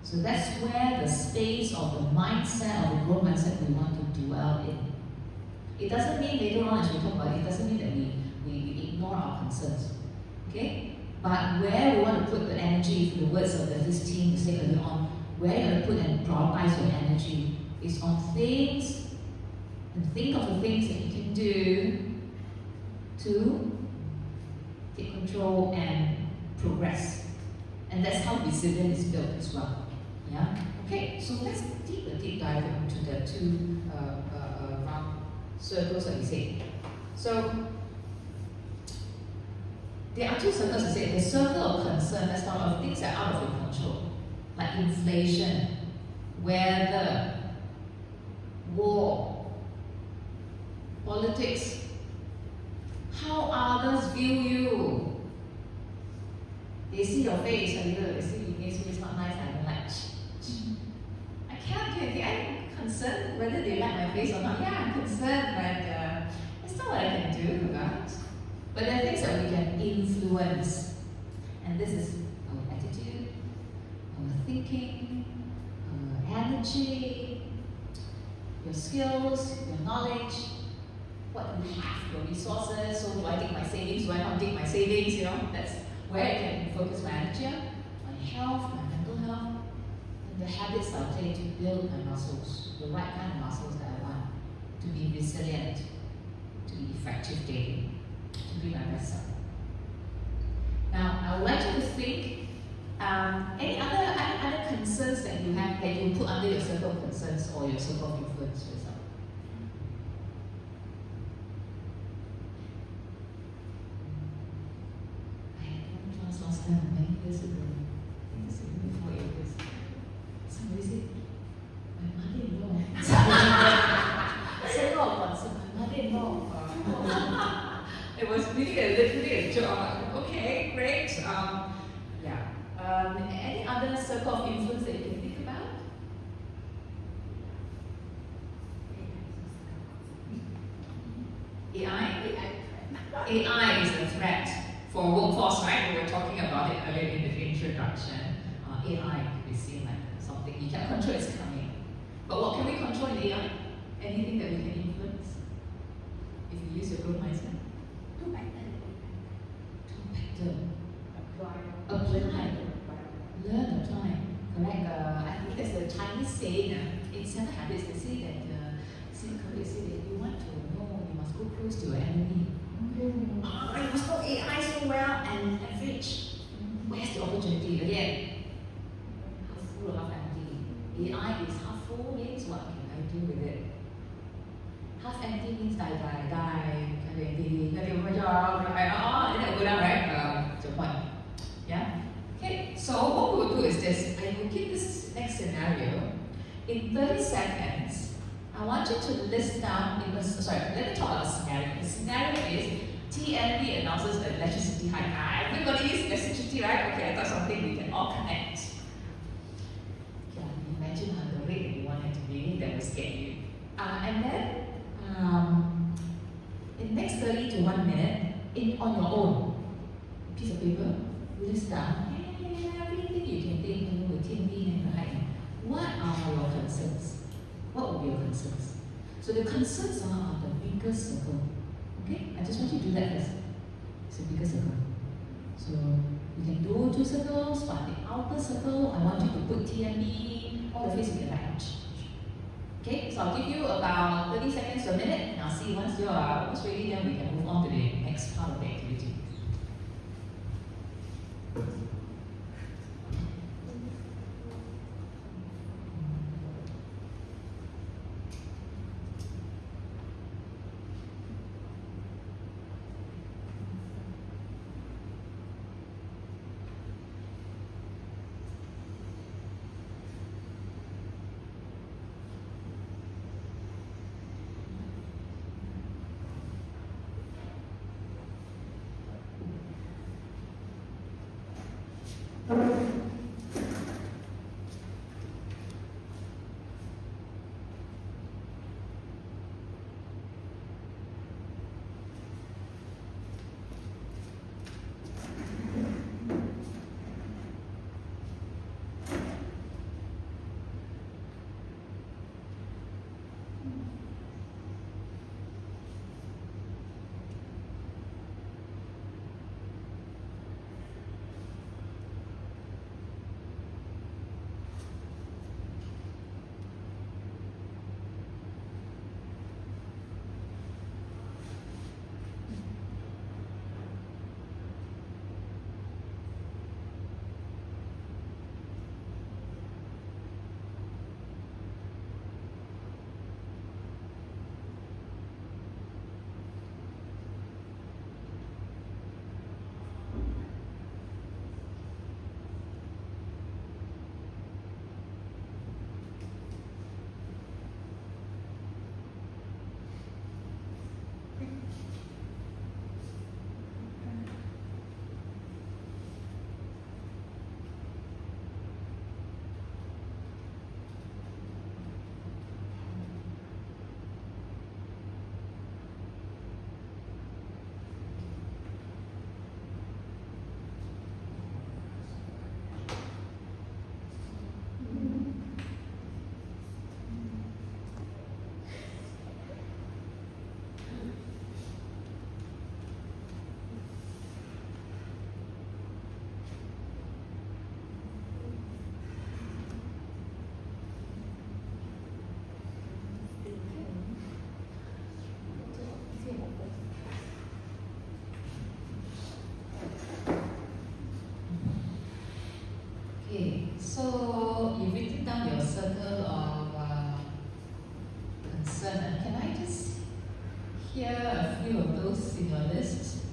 So that's where the space of the mindset, of the growth mindset we want to dwell in. It doesn't mean later on, as we talk about it, doesn't mean that we ignore our concerns. Okay? But where we want to put the energy, for the words of this team we said earlier on, where you want to put and prioritize your energy is on things, and think of the things that you can do to take control and progress. And that's how resilience is built as well. Yeah? Okay, so let's take a deep dive into the 2 round circles that we say. So there are 2 circles to say. The circle of concern, that's not of things that are out of your control, like inflation, weather, war, politics, how others view you. They see your face, and they see your face, it's not nice, I don't like. I can't do anything. I'm concerned whether they like my face or not. Yeah, I'm concerned, but it's not what I can do about. But there are things that we can influence. And this is our attitude, our thinking, our energy, your skills, your knowledge, what you have, your resources. So do I take my savings? Do I not take my savings? You know, that's where I can focus my energy on. My health, my mental health, and the habits I'll take to build my muscles, the right kind of muscles that I want, to be resilient, to be effective daily, to be my best self. Now, I would like you to think any other concerns that you have that you put under your circle of concerns or your circle of influence yourself. I had one class last time many years ago. I think it's even before 8 years. Somebody said, my mother-in-law. Circle of concern, my mother-in-law. It was really literally a joke. Okay, great. Any other circle of influence that you can think about? AI is a threat for workforce, right? We were talking about it earlier in the introduction. AI can be seen like something you can't control, it's coming. But what can we control in AI? Anything that we can influence? If you use your growth mindset. Apply. Learn, apply. Correct. I think there's a Chinese saying in 7 Habits, they say that they say that you want to know, you must go close to your enemy. You must know AI so well and leverage. Where's the opportunity? Again, half full or half empty. AI is half full means what can I do with it? Half empty means die, empty, my job, right? And then go down, right? To the point. Yeah? Okay, so what we will do is this. I will give this next scenario. In 30 seconds, I want you to list down, let me talk about the scenario. The scenario is TNB announces the electricity hike. Everybody is electricity, right? Okay, I thought something we can all connect. Okay, imagine how the rate that you want it to be, that will scare you. And then, in the next 30 to 1 minute, on your own, piece of paper, list down everything you can think with TNB and hike. What are your concerns? What would be your concerns? So the concerns are the bigger circle. Okay? I just want you to do that first. It's a bigger circle. So you can do 2 circles, but the outer circle, I want you to put TNB, all the face together. Okay? So I'll give you about 30 seconds to a minute, and I'll see once you're almost ready, then we can move on to the next part of the activity. Okay, so you've written down your circle of concern. Can I just hear a few of those in your list?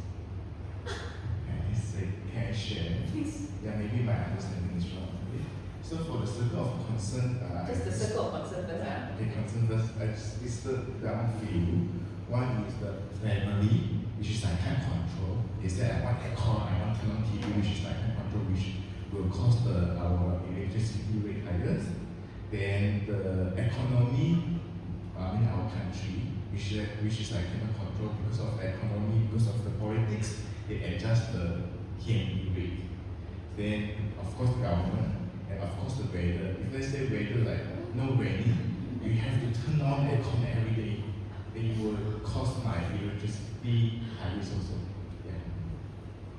Can I share? Please. Yeah, maybe my understanding is wrong. Okay. So for the circle of concern, Just the circle of concern first. okay, concern first. I just listed down few. One is the family, which is I can't control. Is that I want aircon, I want turn on TV, which is I can't control, which will cause our electricity rate higher. Then the economy, in our country, which is I cannot control because of the economy, because of the politics, it adjusts the TNB rate. Then of course government, and of course the weather. If let's say weather like no raining, you have to turn on aircon every day, then it will cause my electricity higher also. Yeah.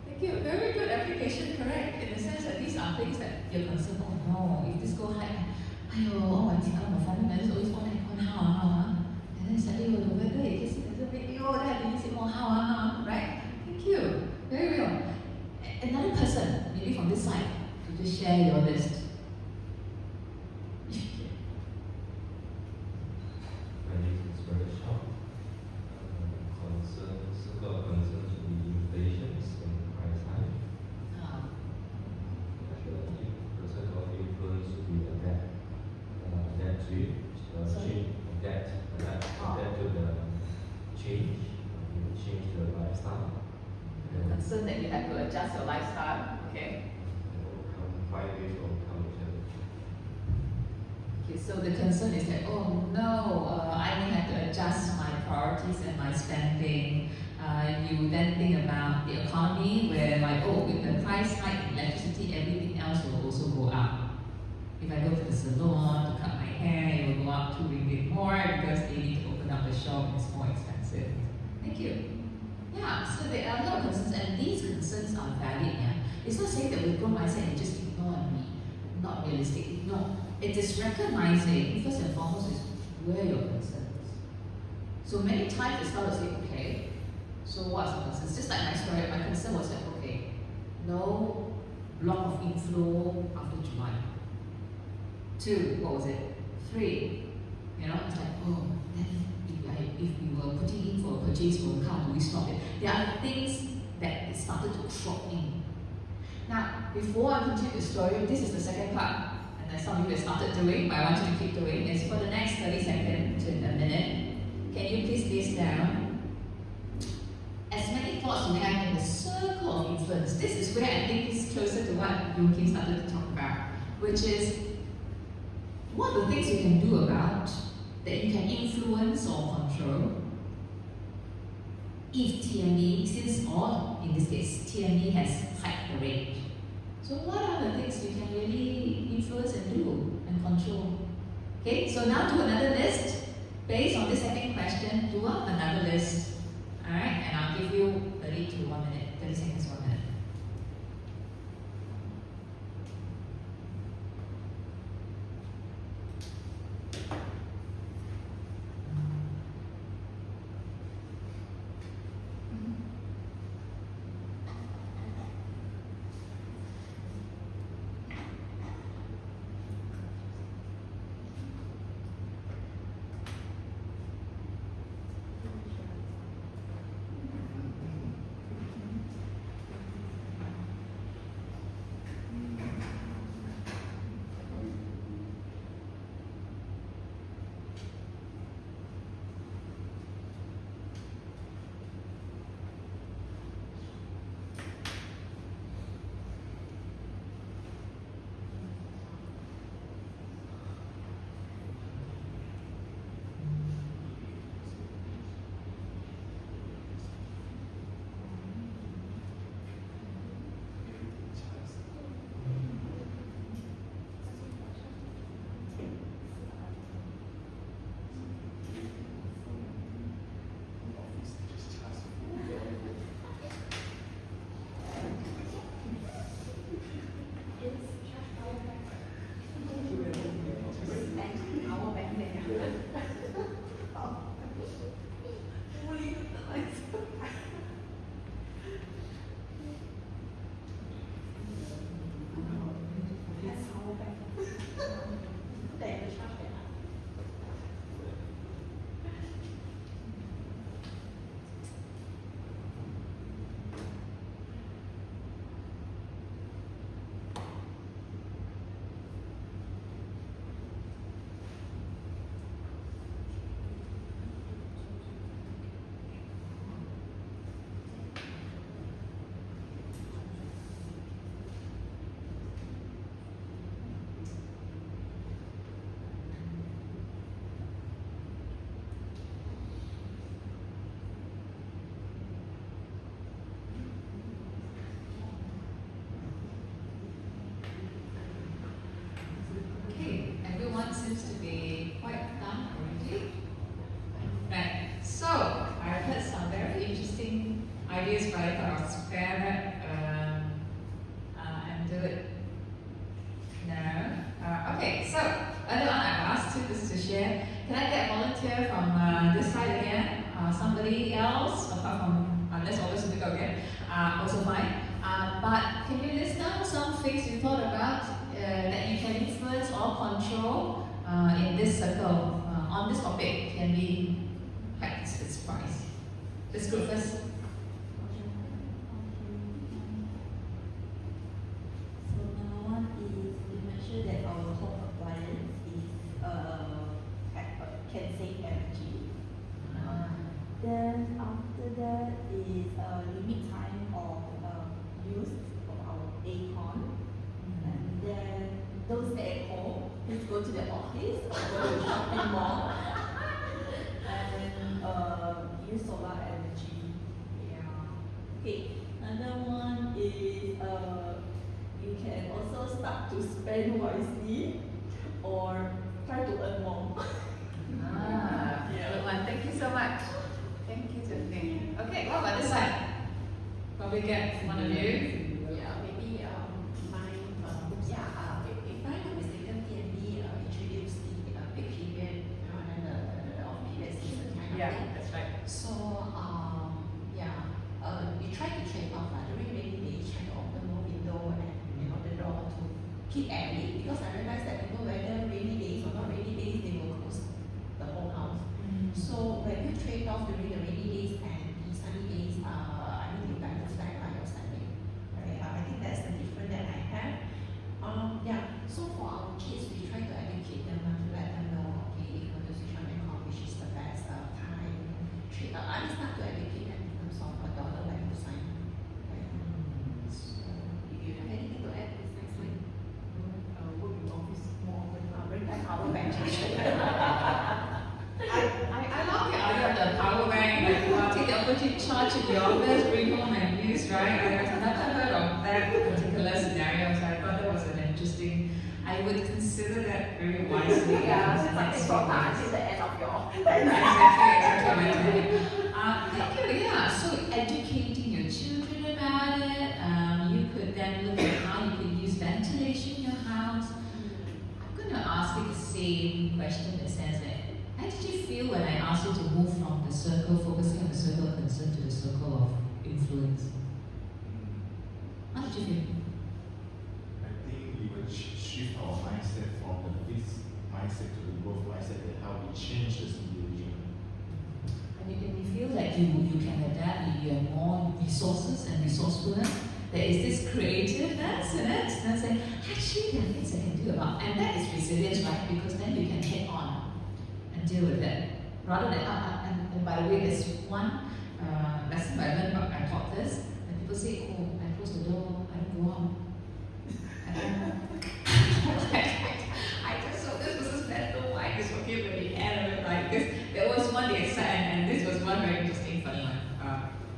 Thank you. Very good application, correct. In the sense that these are things that you're concerned. Oh no, if this go high, my family members always on aircon, how. And then it's like, the weather, it just doesn't make that needs it more, how, right? Thank you. Very real. Another person, maybe from this side, to just share your list. your lifestyle, okay? Overcome 5 days overcome challenge. Okay, so the concern is that, oh no, I may have to adjust my priorities and my spending. You then think about the economy where like, oh, with the price hike in electricity, everything else will also go up. If I go to the salon to cut my hair, it will go up $2 more because they need to open up the shop and it's more expensive. Thank you. Yeah, so there are a lot of concerns and these concerns are valid. Yeah? It's not saying that with growth mindset you just ignore me, not realistic. No, it is recognizing, first and foremost, is where your concerns. So many times it's not to say, okay, so what's the concerns? Just like my story, my concern was that, okay, no block of inflow after July. 2, what was it? 3, you know, it's like, oh, then if we were putting in for a purchase for a car, do we stop it? There are things that it started to crop in. Now, before I continue the story, this is the second part, and then some of you have started doing, but I want you to keep doing, is for the next 30 seconds to a minute, can you please list down as many thoughts you have in the circle of influence? This is where I think is closer to what Joachim started to talk about, which is what are the things you can do about that you can influence or control if TME, since or in this case, TME has hiked the rate. So what are the things you can really influence and do and control? Okay, so now do another list. Based on this second question, do up another list. Alright, and I'll give you 30 to 1 minute, 30 seconds, 1 minute. Seems to be quite done already. Right, so I've heard some very interesting ideas, but I thought I'll spare that and do it now. Okay, so earlier on I've asked two people to share. Can I get a volunteer from this side again? Somebody else, apart from, unless always to go again, also fine. But can you list down some things you thought about that you can influence or control in this circle on this topic? Can be quite a surprise. Let's go first. So number one is we make sure that our home appliance is can save energy. Then after that is limit time of use of our acorn. And then those at home, please go to the office or go to the shopping mall and use solar energy. Yeah. Okay. Another one is you can also start to spend wisely or try to earn more. Good one. Thank you so much. Thank you, Tiffany. Okay, what about this side? Probably get one of you. Yeah, maybe mine, if I'm not mistaken, PNB introduced the peak period, and then the off-period season kind of thing. That's right. So, you try to trade off during rainy days, try to open more window and the door to keep airy, because I realized that whether rainy days or not rainy days, they will close the whole house. So when you trade off during the rainy days and the sunny days, you diversify by your spending. Right? I think that's the difference that I have. So for our kids, we try to educate them to let them know, okay, if you want to switch on and off, which is the best time. I start to educate them in terms of a dollar value sign. Right? So if you have anything to add, please next slide. Work in office more often. Bring back our bank. I love the idea of the power bank, like take the opportunity charge in the office, bring home and use, right? I've never heard of that particular scenario, so I thought that was an interesting, I would consider that very wisely. Something for us at the end of your Exactly. Thank you, yeah. So educating your children about it, you could then look at how you could use ventilation in your house. I'm going to ask you the same question in the sense that, how did you feel when I asked you to move from the circle, focusing on the circle of concern to the circle of influence? How did you feel? I think we will shift our mindset from the fixed mindset to the growth mindset and how it changes individually. And you feel that you can adapt, you have more resources and resourcefulness. There is this creativeness in it, and say, actually there are things I can do about, and that is resilience, right? Because then you can head on and deal with it. Rather than, and by the way, there's one lesson I learned, I taught this, and people say, oh, I close the door, I don't go out. I just saw this was a special mic is okay with the end of it, right? Because there was one the excited, and this was one very interesting, funny one.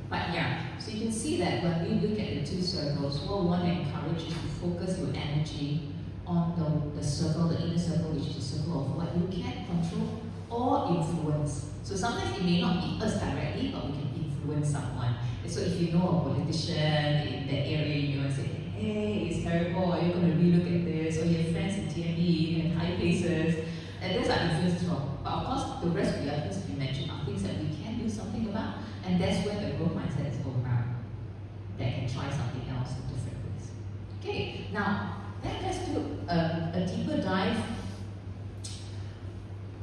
But yeah, so you can see that when we look at the two circles, what we want to encourage is to focus your energy on the circle, the inner circle, which is the circle of what you can control or influence. So sometimes it may not be us directly, but we can influence someone. And so if you know a politician in that area, you know, say, hey, it's terrible, are you going to relook at this? Or you have friends in TME and high places. And those are influences from. But of course, the rest of the other things we mentioned are things that we can do something about. And that's where the growth mindset is all about. That can try something else in different ways. Okay, now let's do a deeper dive.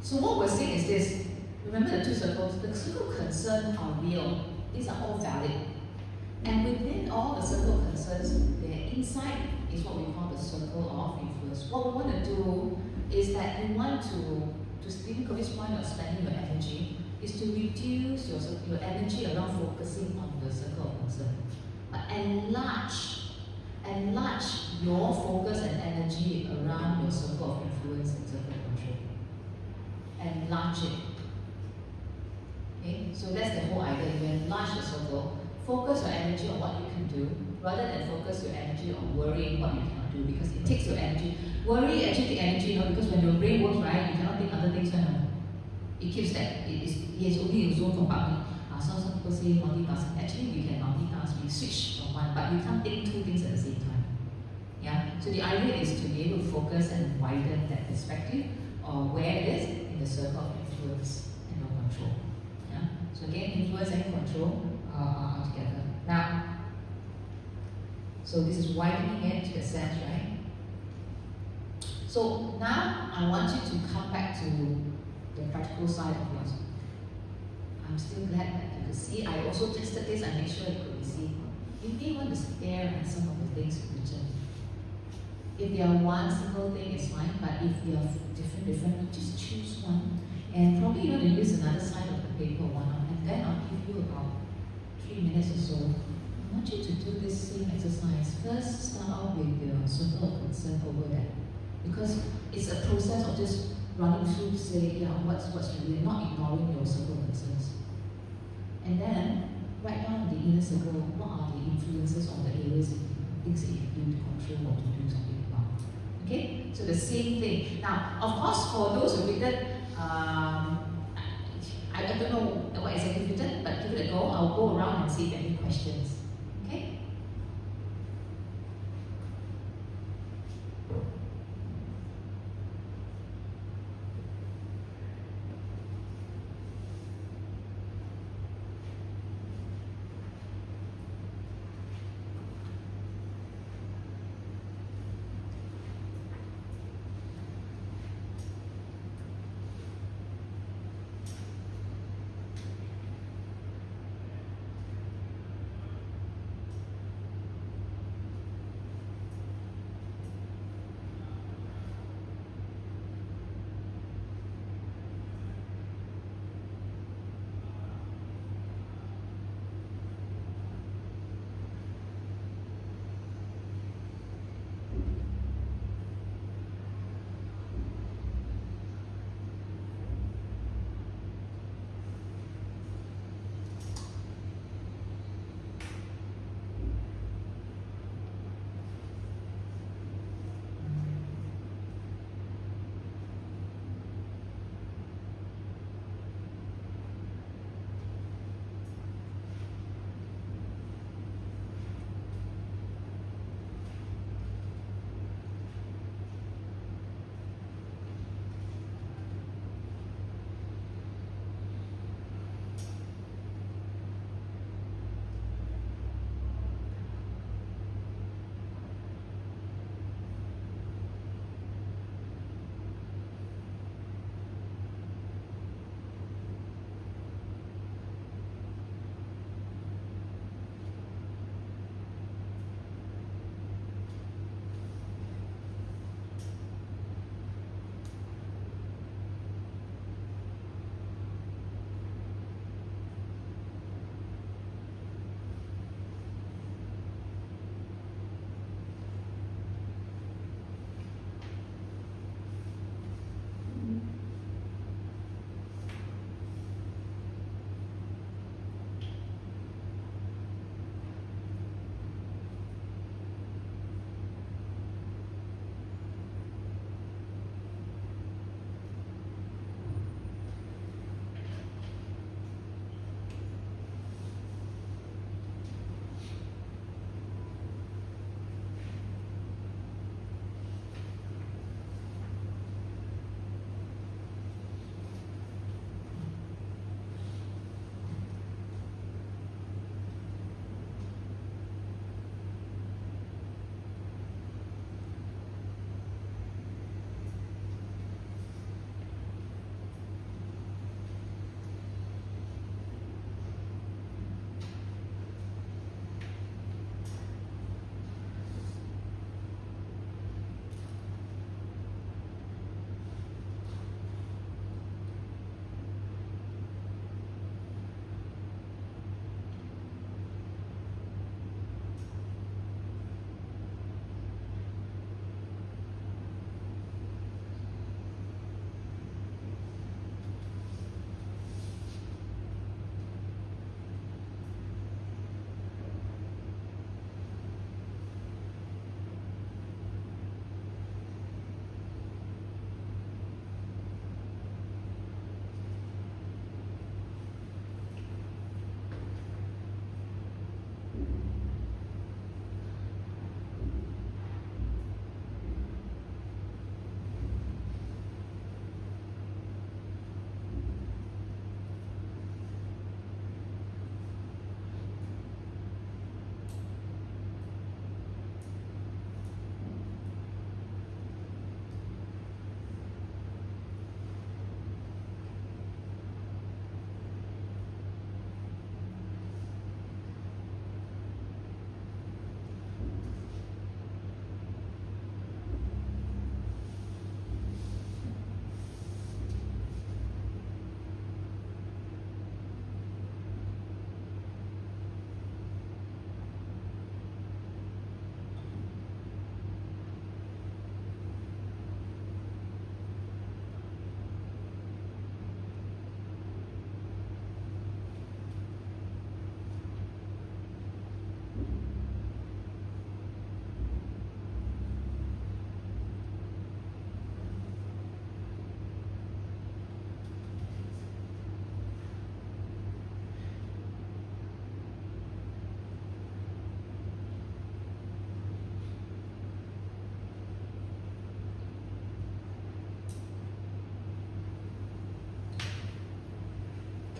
So what we're saying is this. Remember the two circles? The circle of concern are real. These are all valid. And within all the circle of concerns, the inside is what we call the circle of influence. What we want to do is that we want to Stephen Covey's point of spending your energy is to reduce your energy around focusing on the circle of concern. But enlarge your focus and energy around your circle of influence and circle of control. Enlarge it. Okay, so that's the whole idea. You enlarge the circle, focus your energy on what you can do, rather than focus your energy on worrying what you cannot do, because it takes your energy. Worry actually takes energy, because when your brain works right, you cannot think other things. It keeps that. It is only a zone compartment. Some people say multitasking. Actually, we can multitask. We switch from one, but we can't think two things at the same time. Yeah. So the idea is to be able to focus and widen that perspective, or where it is in the circle of influence and no control. Yeah. So again, influence and control are together. Now, so this is widening it to a sense, right? So now I want you to come back to the practical side of yours. I'm still glad that you could see. I also tested this and made sure you could see. You may want to stare at some of the things written. If they are one single thing, it's fine, but if they are different, just choose one. And probably you want to use another side of the paper, and then I'll give you about 3 minutes or so want you to do this same exercise. First, start off with your circle of concern over that. Because it's a process of just running through to say, yeah, what's really, not ignoring your circle of concerns. And then, write down the inner circle, what are the influences or the areas of things that you can do to control or to do something about. Okay? So the same thing. Now, of course, for those who read it, I don't know what exactly written, but give it a go. I'll go around and see if there are any questions. Okay?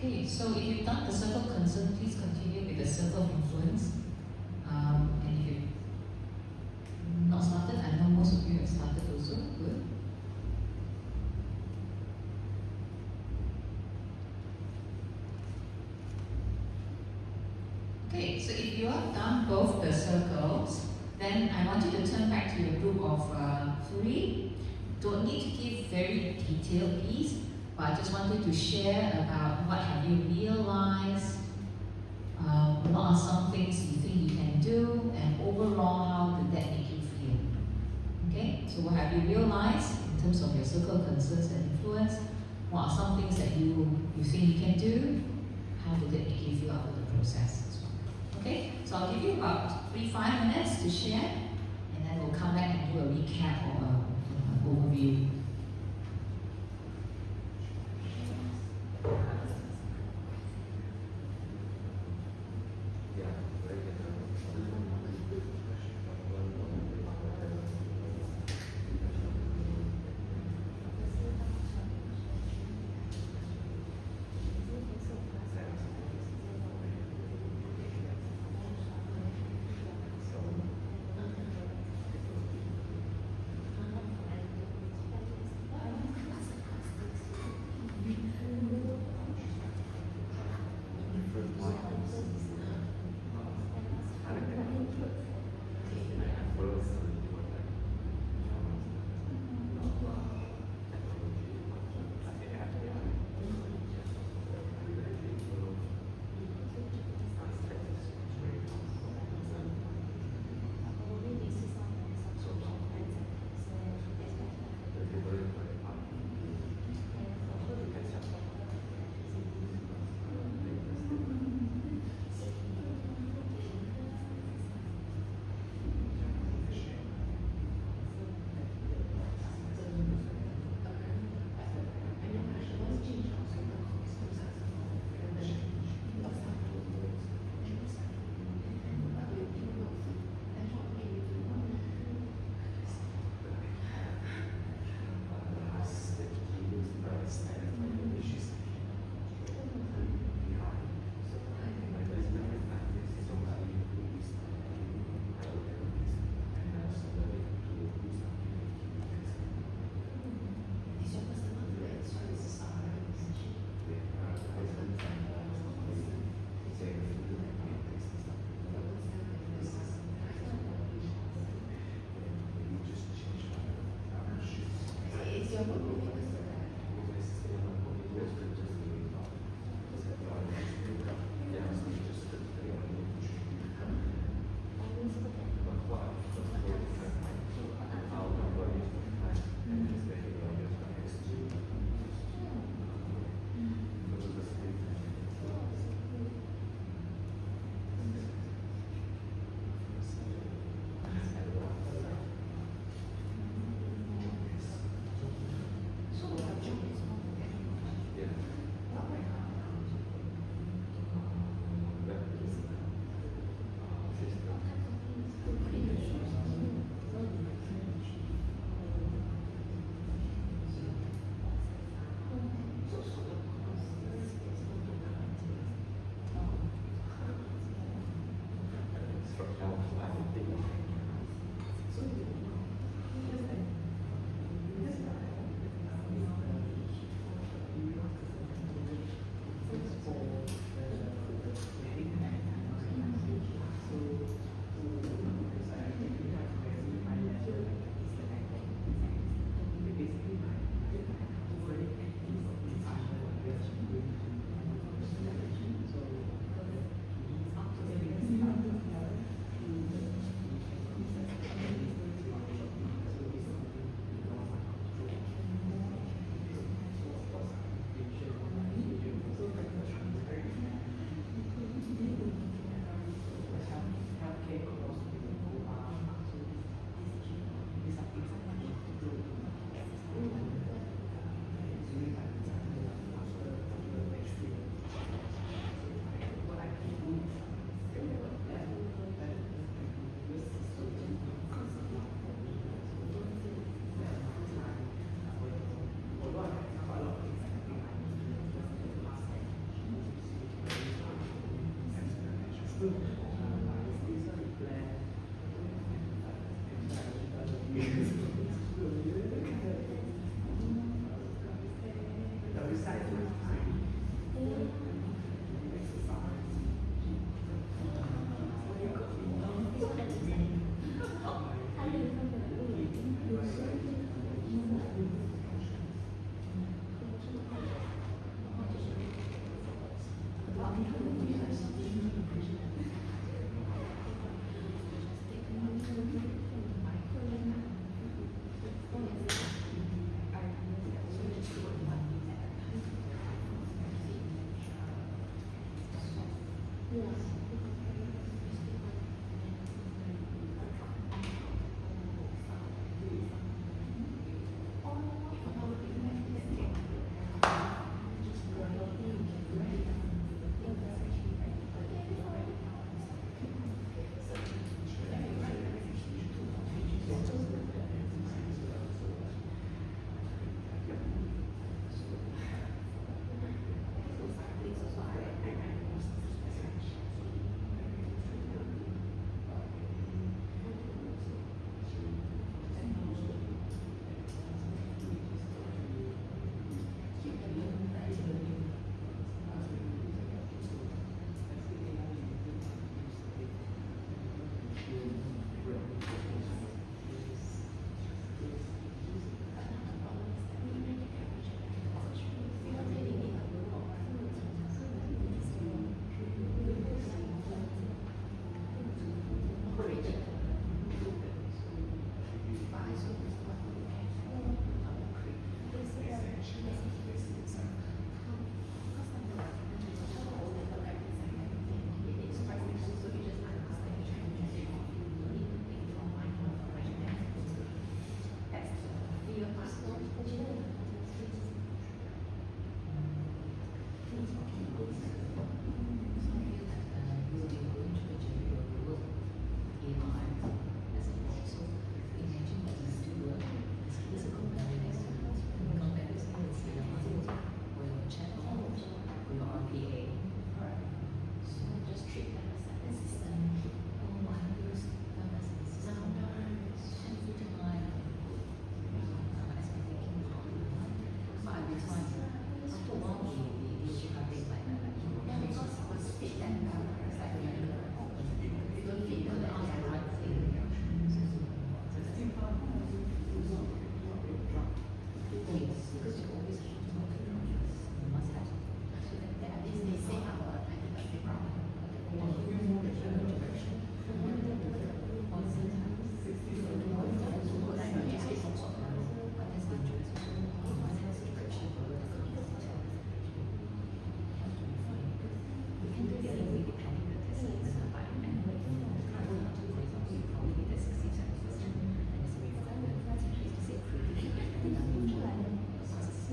Okay, so if you've done the circle of concern, please continue with the circle of influence. And if you've not started, I know most of you have started also. Good. Okay, so if you have done both the circles, then I want you to turn back to your group of 3. Don't need to give very detailed piece, but I just wanted to share about what have you realized, what are some things you think you can do, and overall, how did that make you feel? Okay, so what have you realized in terms of your circle of concerns and influence? What are some things that you think you can do? How did it make you feel after the process as well? Okay, so I'll give you about 3-5 minutes to share, and then we'll come back and do a recap or an overview.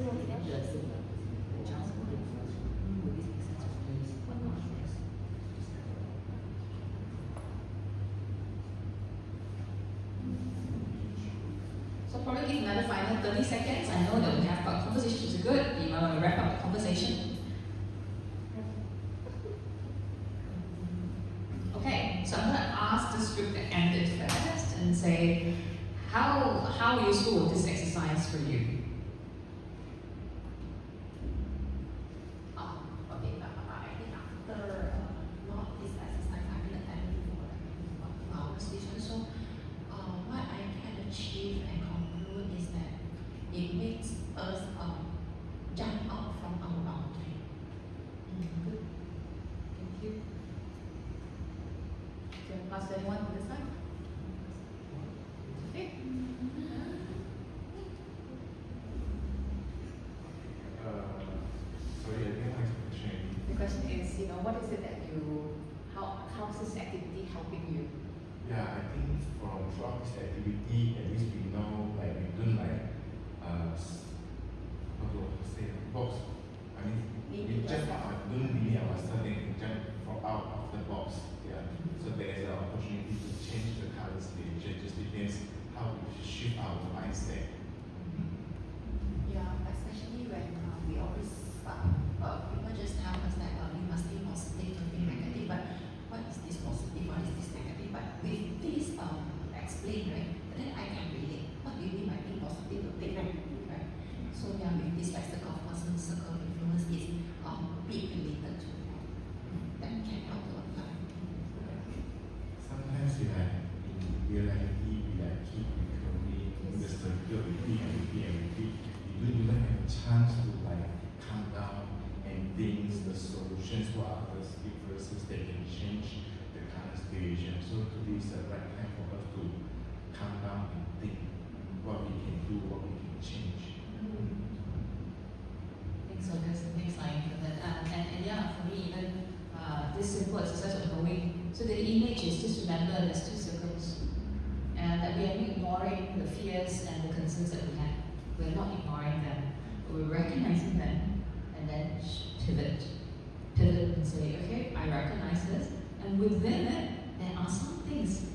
So probably give another final 30 seconds. I know that we have got conversations are good. You want to wrap up the conversation? Okay, so I'm going to ask this group to end it first and say, how useful was this exercise for you? Okay, I think after not this exercise, I've been attending for like 2 hours this one. So what I can achieve and conclude is that it makes us jump out from our boundary. Good. Thank you. Can I pass to anyone on this side? Okay. Sorry, I didn't like the question. The question is, what is it that how's this activity helping you? Yeah, I think throughout this activity, at least we know, like, we don't like, how to say, box. I mean, we jump out, don't limit ourselves, and jump out of the box. Yeah. So there is an opportunity to change the current stage. It just depends how we shift our mindset. Yeah, especially when we always people just tell us that we must be positive to be negative, but what is this positive, what is this negative? But with this explain, right, then I can relate. What do you mean by being positive to think negative, right? So yeah, with this like circle of person, circle of influence is big related to that can help a lot. Sometimes we like, in reality, we like keep recurring in the circle, repeat and repeat and repeat. You don't even have a chance to like calm down and think the solutions for others versus they can change the current situation. So today is the right time for us to calm down and think what we can do, what we can change. I think so. Thanks, Lion, for that. And yeah, for me, even this simple exercise of knowing. So the image is just remember there's 2 circles, and that we are ignoring the fears and the concerns that we have. We're not ignoring them, but we're recognizing them, and then pivot and say, okay, I recognize this, and within it, there are some things.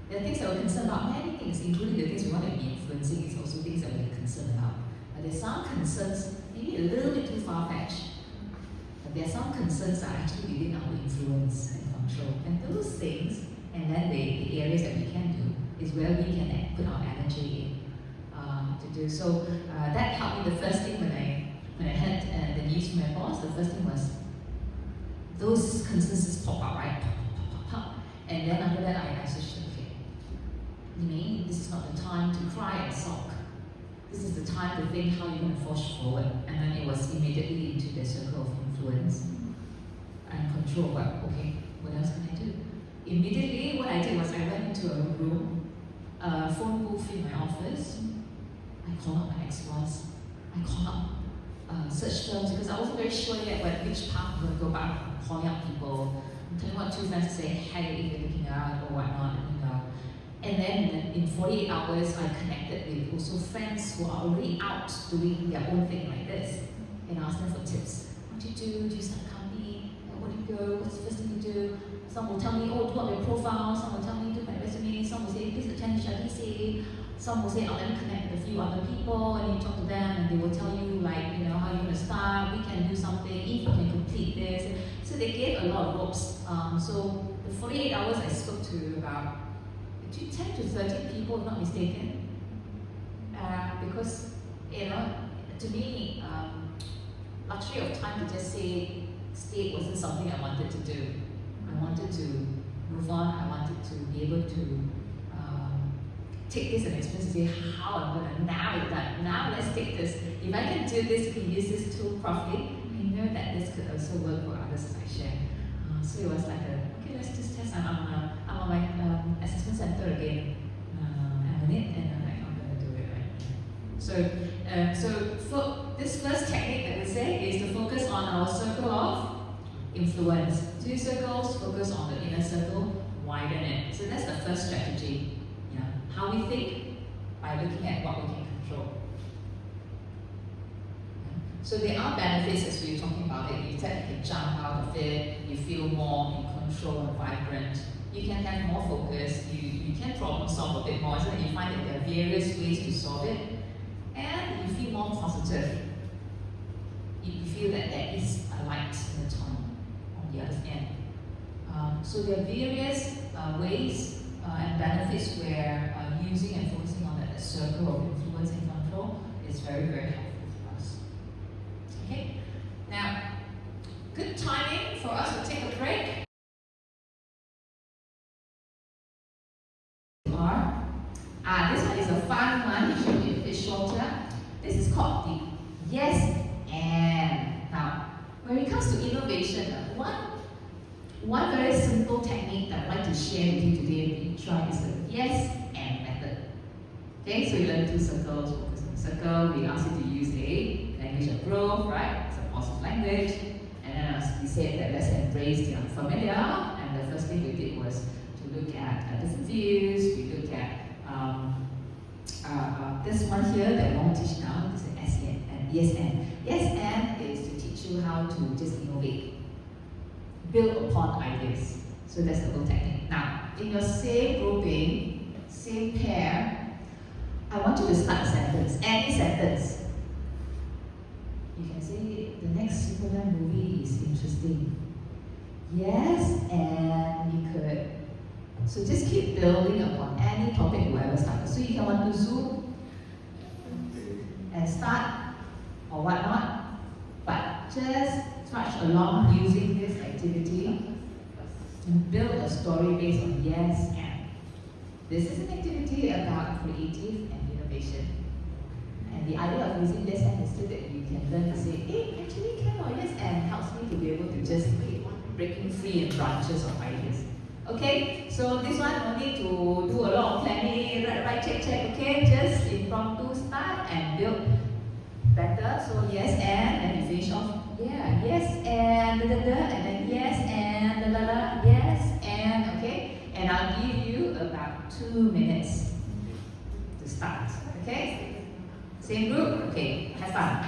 There are things that we're concerned about, many things, including the things we want to be influencing. It's also things that we're concerned about. But there's some concerns, maybe a little bit too far-fetched. But there are some concerns that are actually within our influence and control. And those things, and then the areas that we can do, is where we can put our energy in to do. So that helped me. The first thing when I heard the news from my boss, the first thing was those concerns just pop up, right? Pop. And then after that, I switched to, okay, you mean this is not the time to cry and sulk. This is the time to think how you're going to forge forward. And then it was immediately into the circle of influence and control. But okay, what else can I do? Immediately, what I did was I went into a room, a phone booth in my office. I called up my ex-boss. I called up search firms because I wasn't very sure yet which path I'm going to go. But I'm calling up people. I'm telling what 2 friends to say, hey, if you're looking out or whatnot, And then in 48 hours, I connected with also friends who are already out doing their own thing like this, and asked them for tips. What do you do? Do you start a company? Where do you go? What's the first thing you do? Some will tell me, oh, do up your profile. Some will tell me, do my resume. Some will say, please attend HRDC. Some will say, oh, let me connect with a few other people, and you talk to them, and they will tell you, like, how you're going to start. We can do something if you can complete this. So they gave a lot of ropes. So the 48 hours, I spoke to about 10 to 13 people, if not mistaken, because to me, luxury of time to just say stay wasn't something I wanted to do. I wanted to move on. I wanted to be able to take this and experience and say how I'm going to narrow it down. Now let's take this. If I can do this, can use this tool properly, I know that this could also work for others as I share. So it was like okay, let's just test. I'm on my assessment center again. I'm on it, and I'm going to do it right. So for this first technique that we say is to focus on our circle of influence. 2 circles, focus on the inner circle, widen it. So that's the first strategy. How we think by looking at what we can control. So there are benefits as we were talking about it. You can jump out of it, you feel more in control and vibrant. You can have more focus, you can problem solve a bit more, so you find that there are various ways to solve it, and you feel more positive. You feel that there is a light in the tunnel on the other end. So there are various ways and benefits where using and focusing on that circle of influence and control is very, very helpful for us. Okay, now, good timing for us to take a break. This one is a fun one, it should be a bit shorter. This is called the yes and. Now, when it comes to innovation, one very simple technique that I'd like to share with you today when you try is the yes and method. Okay, so you learn 2 circles, focus on the circle, we ask you to use a language of growth, right? It's a positive language. And then as we said that let's embrace the unfamiliar, and the first thing we did was to look at different views, we look at this one here that we won't teach now, is the SN and yes and. Yes and is to teach you how to just innovate, build upon ideas. So that's the whole technique. Now, in your same grouping, same pair, I want you to start a sentence, any sentence. You can say the next Superman movie is interesting. Yes, and you could. So just keep building upon any topic you ever started. So you can want to zoom and start or whatnot, but just trudge along using this activity and build a story based on yes and. This is an activity about creative and innovation. And the idea of using yes and is so that you can learn to say, hey, actually can or yes and helps me to be able to just keep breaking free in branches of ideas. Okay, so this one no need to do a lot of planning, right, check, okay? Just impromptu start and build better. So yes and you finish off, yeah, yes and and then yes and yes and, okay? And I'll give you about 2 minutes to start, okay? Same group? Okay, have fun.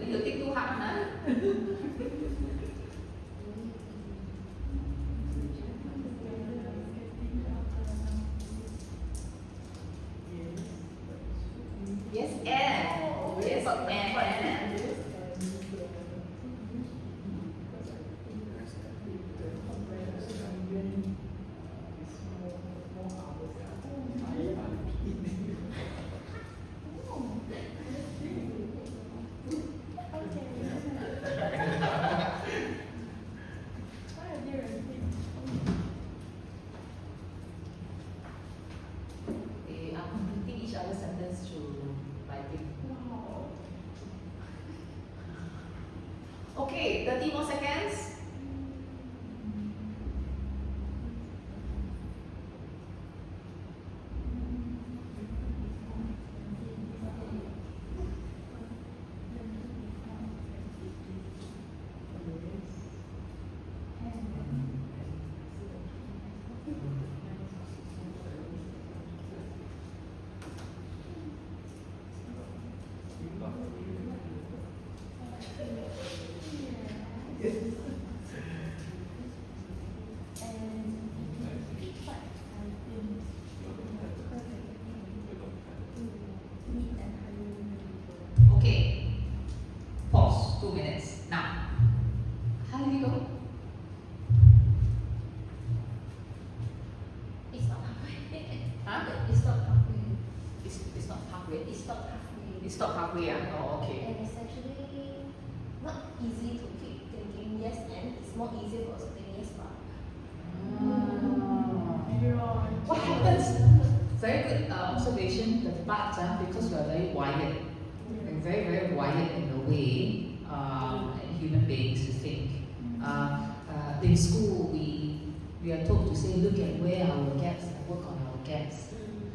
You think too hard, huh? Yes, and. Yes, and. They are completing each other's sentence through writing. Okay, 30 more seconds. halfway. It stopped halfway. It stopped halfway, oh, okay. And it's actually not easy to keep thinking yes and. It's more easy for us to think yes but. What happens? Very good observation. The but because we are very wired, we're very very wired in the way human beings to think. In school, we are told to say, look at where our gaps and work on our gaps.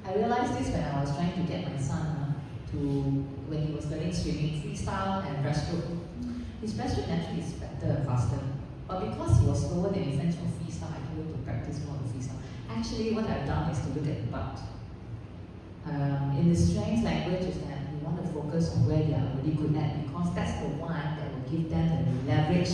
I realized this when I was trying to get my son to, when he was learning swimming, freestyle and breaststroke. His breaststroke naturally is better and faster. But because he was slower than his friends for freestyle, I told him to practice more of freestyle. Actually, what I've done is to look at the butt. In the strengths language is that we want to focus on where they are really good at, because that's the one that will give them the leverage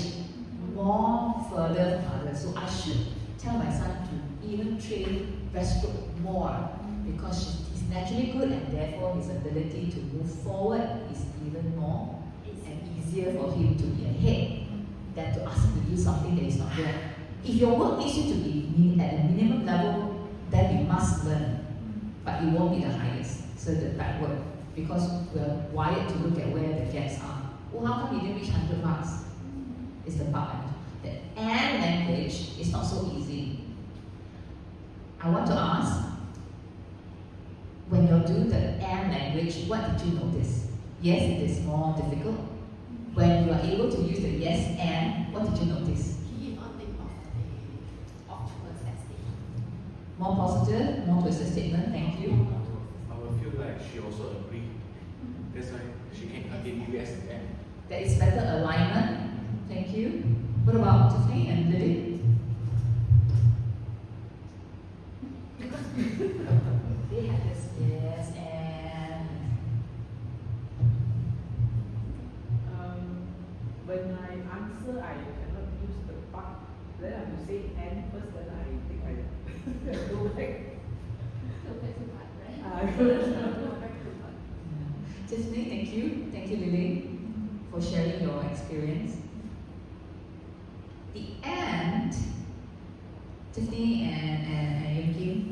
more further from others. So I should tell my son to even train breaststroke more, because he's naturally good and therefore his ability to move forward is even more and easier for him to be ahead than to ask him to do something that is not there. If your work needs you to be at a minimum level, then you must learn, but it won't be the highest. So that work, because we're wired to look at where the gaps are. Well, how come you didn't reach 100 marks? It's the part. The and language is not so easy. I want to ask, when you're doing the and language, what did you notice? Yes, it is more difficult. When you are able to use the yes and, what did you notice? He did not think of the octopus as statement. More positive, more twisted statement, thank you. I will feel like she also agreed. That's why she can continue yes and. There is better alignment, thank you. What about Tiffany and Lily? They have this yes and. When I answer, I cannot use the but. Then I have to say and first, then I think I go back. Go back to part, right? Go back to but. Tiffany, thank you. Thank you, Lily, for sharing your experience. The and, Tiffany and Yunkin,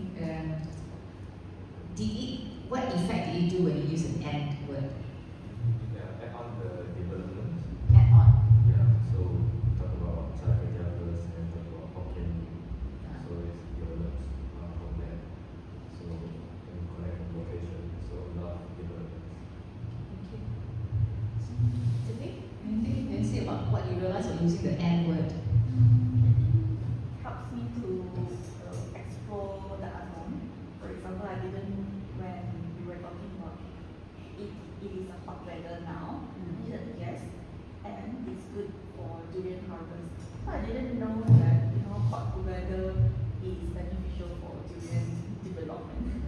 what effect did you do when you use an and word? Yeah, add on the development. Add on. Yeah, so talk about China first and talk about Hokkien. So it develops from there. So and connect the location. So a lot of developments. Thank you. Tiffany, anything you can say about what you realize when using the and word? Helps me to explore the unknown. For example, I didn't, when we were talking about it is a hot weather now, he said yes, and it's good for durian harvest. So I didn't know that, hot weather is beneficial for durian development.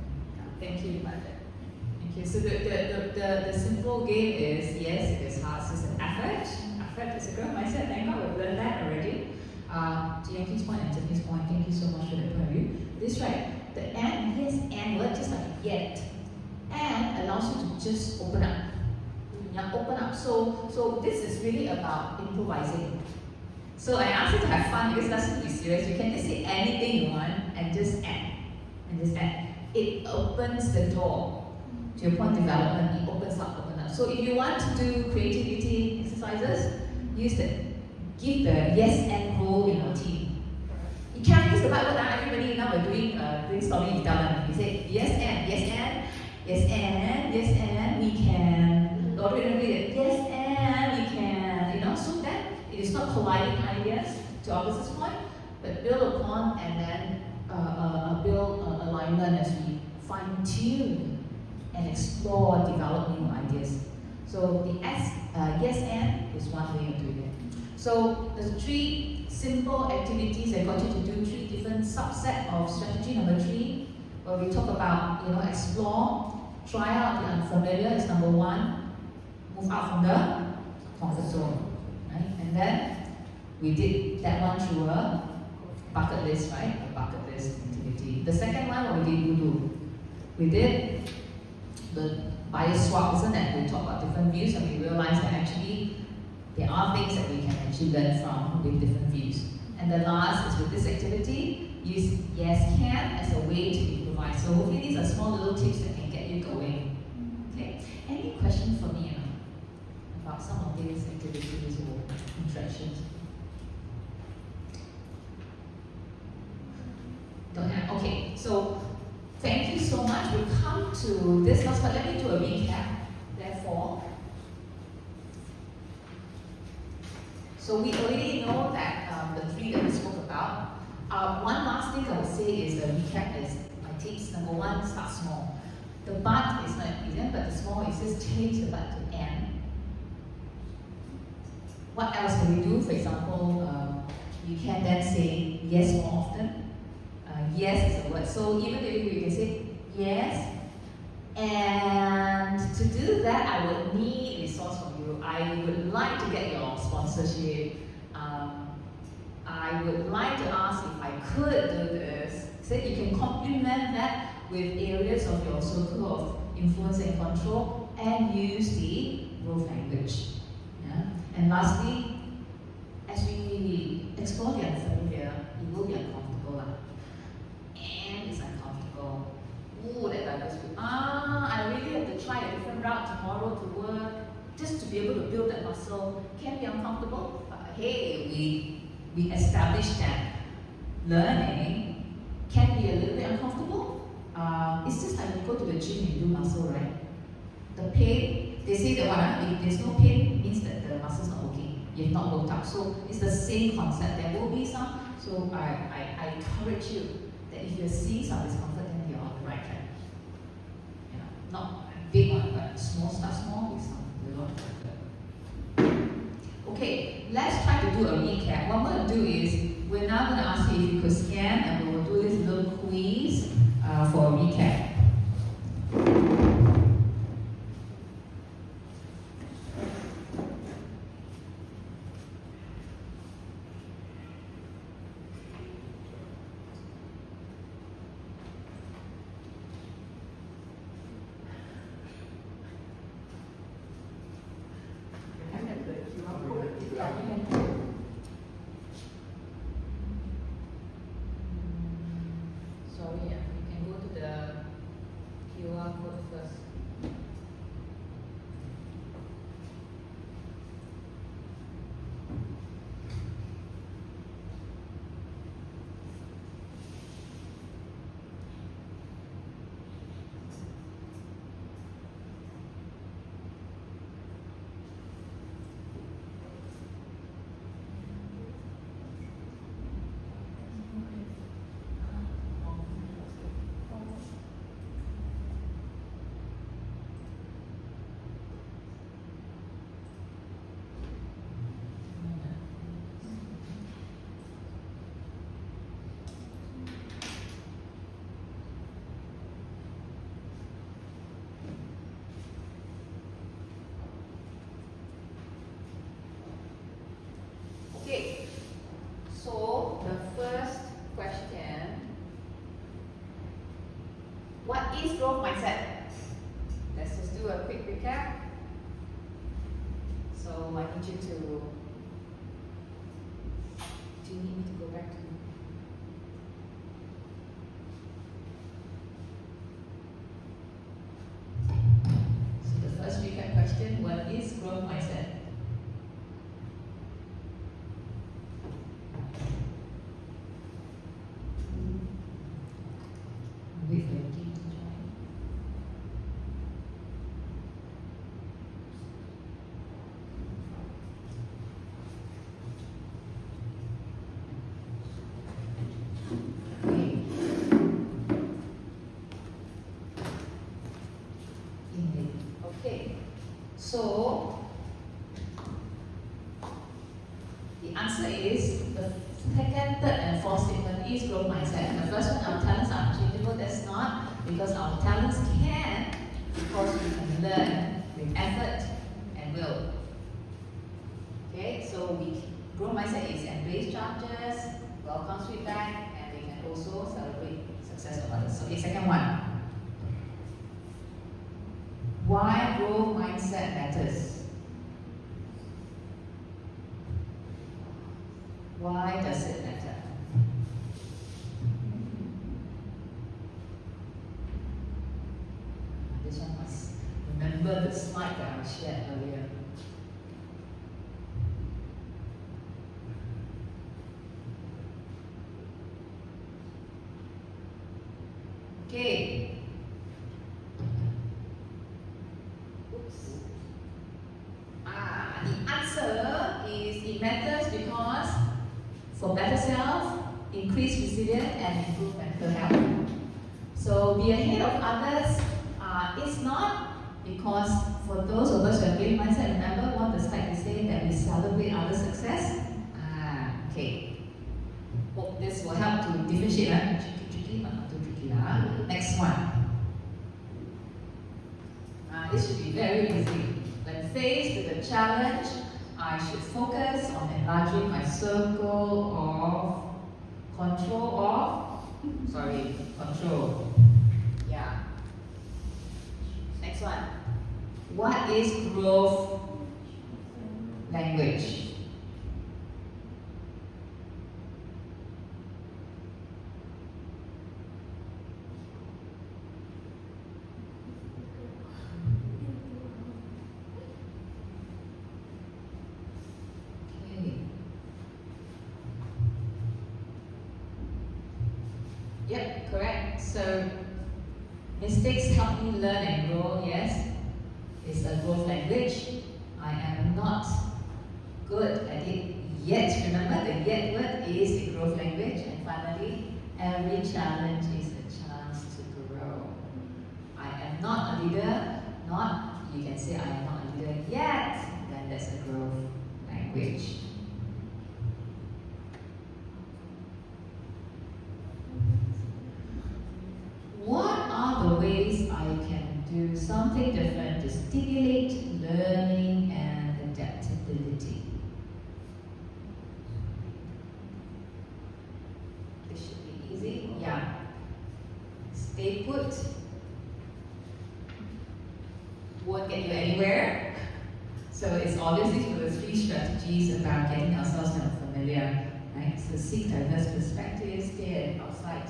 Thank you. Thank you. So the simple game is, yes, it is hard. So it's an effort. Effort is a growth mindset. Thank God we've learned that already. To Yankee's point and Tiffany's point, thank you so much for that point of view. This right. The and, yes, and word just like yet. And allows you to just open up. Yeah, open up. So this is really about improvising. So I asked you to have fun because it doesn't be serious. You can just say anything you want and just add. And just add. It opens the door. To your point, development, it opens up. So if you want to do creativity exercises, use give the yes and role in your team. You can't use the bad word. Everybody now we're doing brainstorming, you tell them. You say yes and, yes and, yes and, yes and, we can. Or yes and, we can. So that it is not colliding ideas to opposite point, but build upon and then build alignment as we fine tune and explore, develop new ideas. So the yes and is one way of doing it. So there's 3 simple activities I got you to do, 3 different subset of strategy. Number 3, where we talk about explore, try out the unfamiliar is number 1. Move out from the comfort zone, right? And then we did that one through a bucket list, right? A bucket list activity. The second one, what we did, we did the bias swap, isn't it? We talk about different views and we realized that actually there are things that we can actually learn from with different views. And the last is with this activity, use yes can as a way to improvise. So hopefully these are small little tips that can get you going. Okay. Any question for me about some of these activities or interactions? Don't have. Okay. So thank you so much. We'll come to this last, but let me do a recap. Therefore, so we already know that the three that we spoke about. One last thing I would say is the recap is my tips. Number one, start small. The but is not evident, but the small is just change the but to N. What else can we do? For example, you can then say yes more often. Yes is a word. So even if you can say yes, and to do that, I would need resource from you. I would like to get your sponsorship. I would like to ask if I could do this. So you can complement that with areas of your circle of influence and control and use the growth language. Yeah? And lastly, as we explore the unfamiliar, it will be uncomfortable. And it's uncomfortable. Ooh, that diverse group. I really have to try a different route tomorrow to work just to be able to build that muscle. Can be uncomfortable, but hey, we established that learning can be a little bit uncomfortable. It's just like you go to the gym and do muscle, right? The pain, they say that if there's no pain, it means that the muscle's not working. You've not worked out. So it's the same concept. There will be some. So I encourage you that if you're seeing some discomfort, then you're on the right track. You know, not a big one, but small, start small with some little discomfort. Okay, let's try to do a recap. What I'm going to do is, we're now going to ask you if you could scan, and we will do this little quiz for a recap. Sorry, you can go to the QR code first. Okay, so the first question, what is growth mindset? Let's just do a quick recap. So I need you to, do you need me to go back to? So the first recap question, what is growth mindset? Wait for your team to join. Okay. Indeed. Okay. So the answer is the second, third, and fourth statement is growth mindset. The first one, our talents are unchangeable. That's not, because our talents can, because we can learn with effort and will. Okay, so growth mindset is embrace challenges, welcome feedback, and we can also celebrate success of others. Okay, second one. Why growth mindset matters? Why does it matter? This one must remember the slide that I shared earlier. Okay. Oops. The answer is it matters because for better self, increase resilience and improve mental health. So be ahead of others. It's not because for those of us who have growth mindset, remember what the slide is saying that we celebrate others' success. Okay. Hope this will help to differentiate. Tricky, but not too tricky. Next one. This should be very easy. When faced with a challenge, I should focus on enlarging my circle of control. Yeah. Next one. What is growth language? Yep, correct. So mistakes help me learn and grow, yes. It's a growth language. I am not good at it yet. Remember, the yet word is a growth language. And finally, every challenge is a chance to grow. I am not a leader, you can say I am not a leader yet, then that's a growth language. What are the ways I can do something different to stimulate learning and adaptability? This should be easy. Yeah. Stay put. Won't get you anywhere. So it's obviously for the 3 strategies about getting ourselves more familiar, right? So seek diverse perspectives, stay outside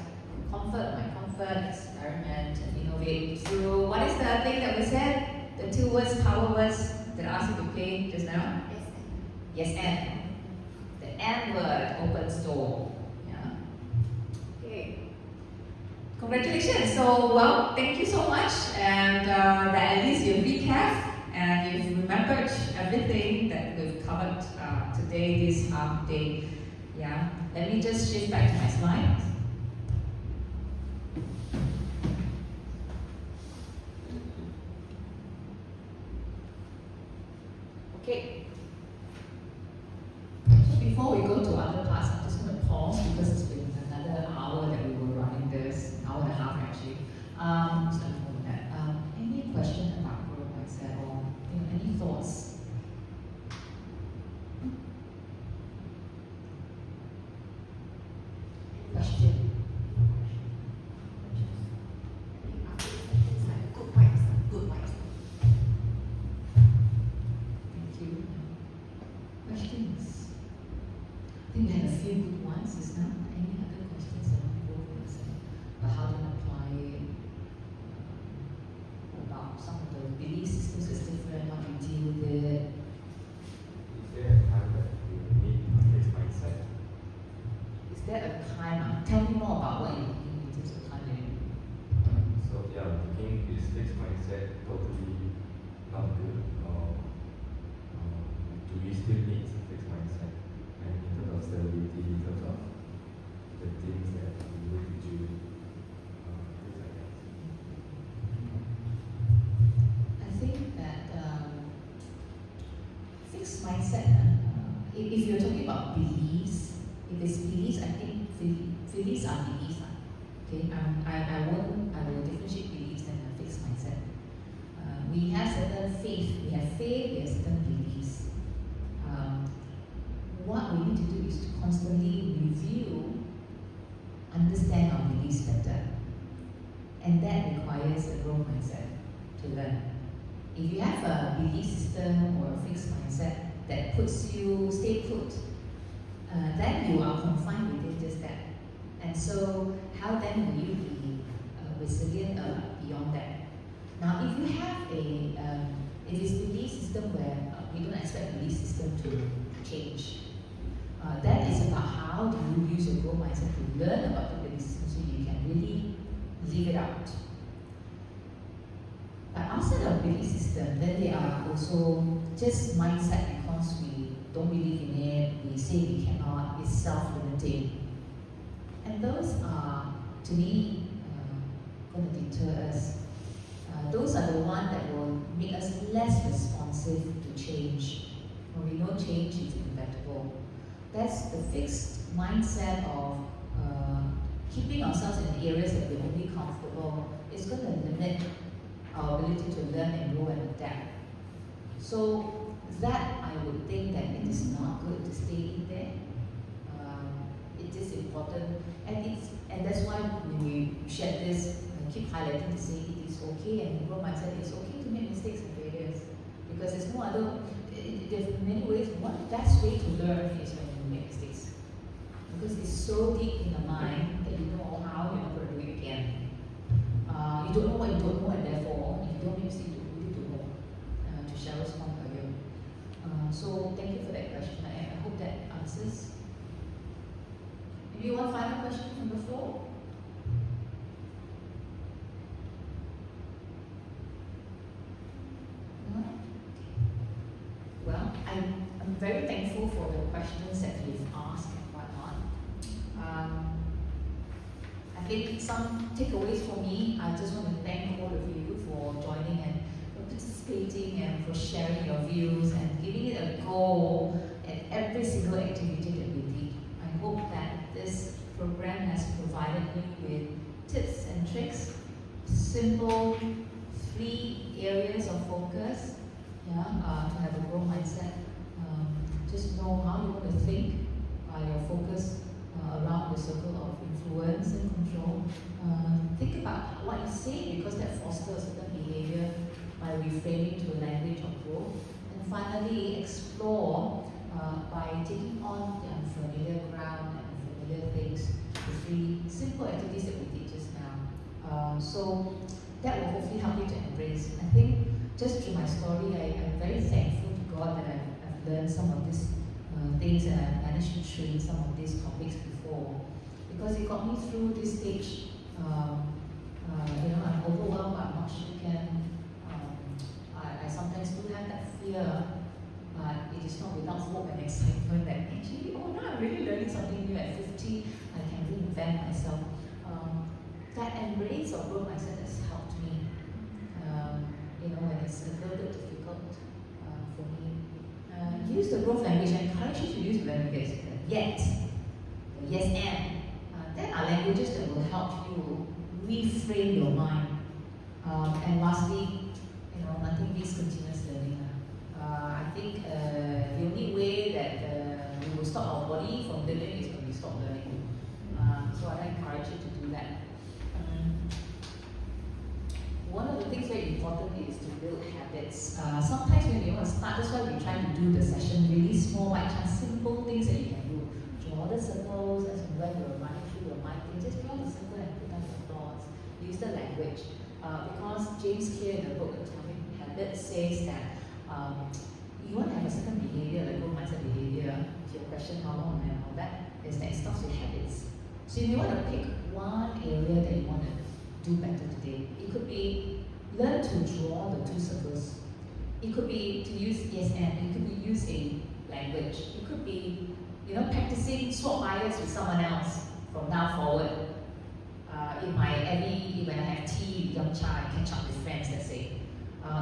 comfort, experiment, and innovate through, what is the thing that we said? The 2 words, power words that I asked you to play just now? Yes, and. The and word opens door. Yeah. Okay. Congratulations. So, well, thank you so much. And that at least you recap and you've remembered everything that we've covered today, this half day. Yeah. Let me just shift back to my slides. Okay. So before we go to other parts, I'm just going to pause because it's been another hour that we were running this, an hour and a half actually. So I'm going to that. Any question about growth mindset or any thoughts? Question? Questions? I think we had a few good ones just now. Any other questions about growth mindset? About how to apply it? About some of the belief systems is different, how to deal with it? Is there a time that you need a fixed mindset? Is there a time? Tell me more about what you mean in terms of time. So yeah, I'm thinking is fixed mindset totally not good, or do we still need a fixed mindset? And in terms of stability, in terms of the things that we need to do, things like that. I think that fixed mindset, if you're talking about beliefs, if it's beliefs, I think beliefs are beliefs. Okay, I will differentiate beliefs and a fixed mindset. We have certain faith, we have certain beliefs. What we need to do is to constantly review, understand our beliefs better. And that requires a growth mindset to learn. If you have a belief system or a fixed mindset that puts you, stay put, then you are confined within just that. And so, how then will you be resilient beyond that? Now, if you have it is belief system where we don't expect the belief system to change. That is about how do you use your growth mindset to learn about the belief system so you can really live it out. But outside of belief system, then there are also just mindset because we don't believe in it, we say we cannot, it's self-limiting. And those are, to me, going to deter us. Those are the ones that will make us less responsive to change. When we know change is inevitable. That's the fixed mindset of keeping ourselves in the areas that we're only comfortable. It's going to limit our ability to learn and grow and adapt. So that I would think that it is not good to stay in there. It is important, and that's why when we shared this, keep highlighting to say it is okay, and growth mindset it's okay to make mistakes and failures, because there's no other. There's many ways. One best way to learn is when you make mistakes, because it's so deep in the mind that you know how you're not going to do it again. You don't know what you don't know, and therefore, if you don't make mistakes, you really don't know. To Cheryl's point earlier. So thank you for that question. I hope that answers. Maybe one final question from the floor. No? Well, I'm very thankful for the questions that you've asked and whatnot. I think some takeaways for me, I just want to thank all of you for joining and for participating and for sharing your views and giving it a go at every single activity that we did. I hope that this program has provided you with tips and tricks, simple 3 areas of focus, to have a growth mindset. Just know how you want to think, your focus around the circle of influence and control. Think about what you say, because that fosters a certain behavior by reframing to a language of growth. And finally, explore by taking on the unfamiliar ground and familiar things, the 3 simple activities that we did just now. So that will hopefully help you to embrace. I think just through my story, I'm very thankful to God that I've learned some of these things and I've managed to train some of these topics before, because it got me through this stage. I'm overwhelmed, but I'm not sure you can. I sometimes do have that fear, but it is not without hope and excitement that actually, now I'm really learning something new at 50, I can reinvent myself. That embrace of growth mindset has helped me, when it's a little bit difficult for me. Use the growth language. I encourage you to use the language. Yet, yes and. Then are languages that will help you reframe your mind. And lastly, nothing beats continuous learning. I think the only way that we will stop our body from living is when we stop learning. So I encourage you to do that. One of the things very importantly is to build habits. Sometimes when you want to start, that's why we try to do the session really small, bite-sized, simple things that you can do. Draw the circles as when you're running through your mind. Just draw the circle and put down your thoughts. Use the language. Because James Clear in the book Cultivating Habits says that you want to have a certain behavior, like growth mindset behavior, to your question how long and all that, is that it starts with habits. So if you want to pick one area that you want to do better today, it could be learn to draw the 2 circles. It could be to use yes and. It could be use a language. It could be practicing swap bias with someone else from now forward. When I have tea with young child, I catch up with friends, let's say.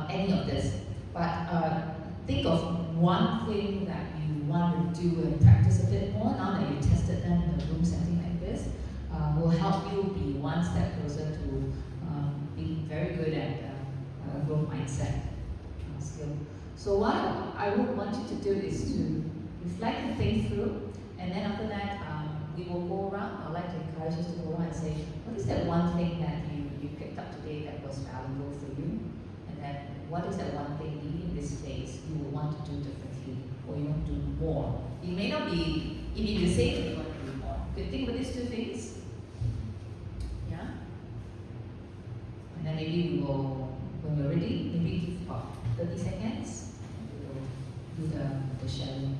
Any of this. But think of one thing that you want to do and practice a bit more now that you tested them in a room setting like this. Will help you be one step closer to being very good at growth mindset skill. So what I would want you to do is to reflect and think through, and then after that we will go around. I'd like to encourage us to go around and say, what is that one thing that you picked up today that was valuable for you? And then what is that one thing leaving this place you will want to do differently, or you want to do more? It may not be the same, but you want to do more. Good think about these 2 things. Yeah? And then maybe we will when you're ready, maybe give about 30 seconds. We'll do the sharing.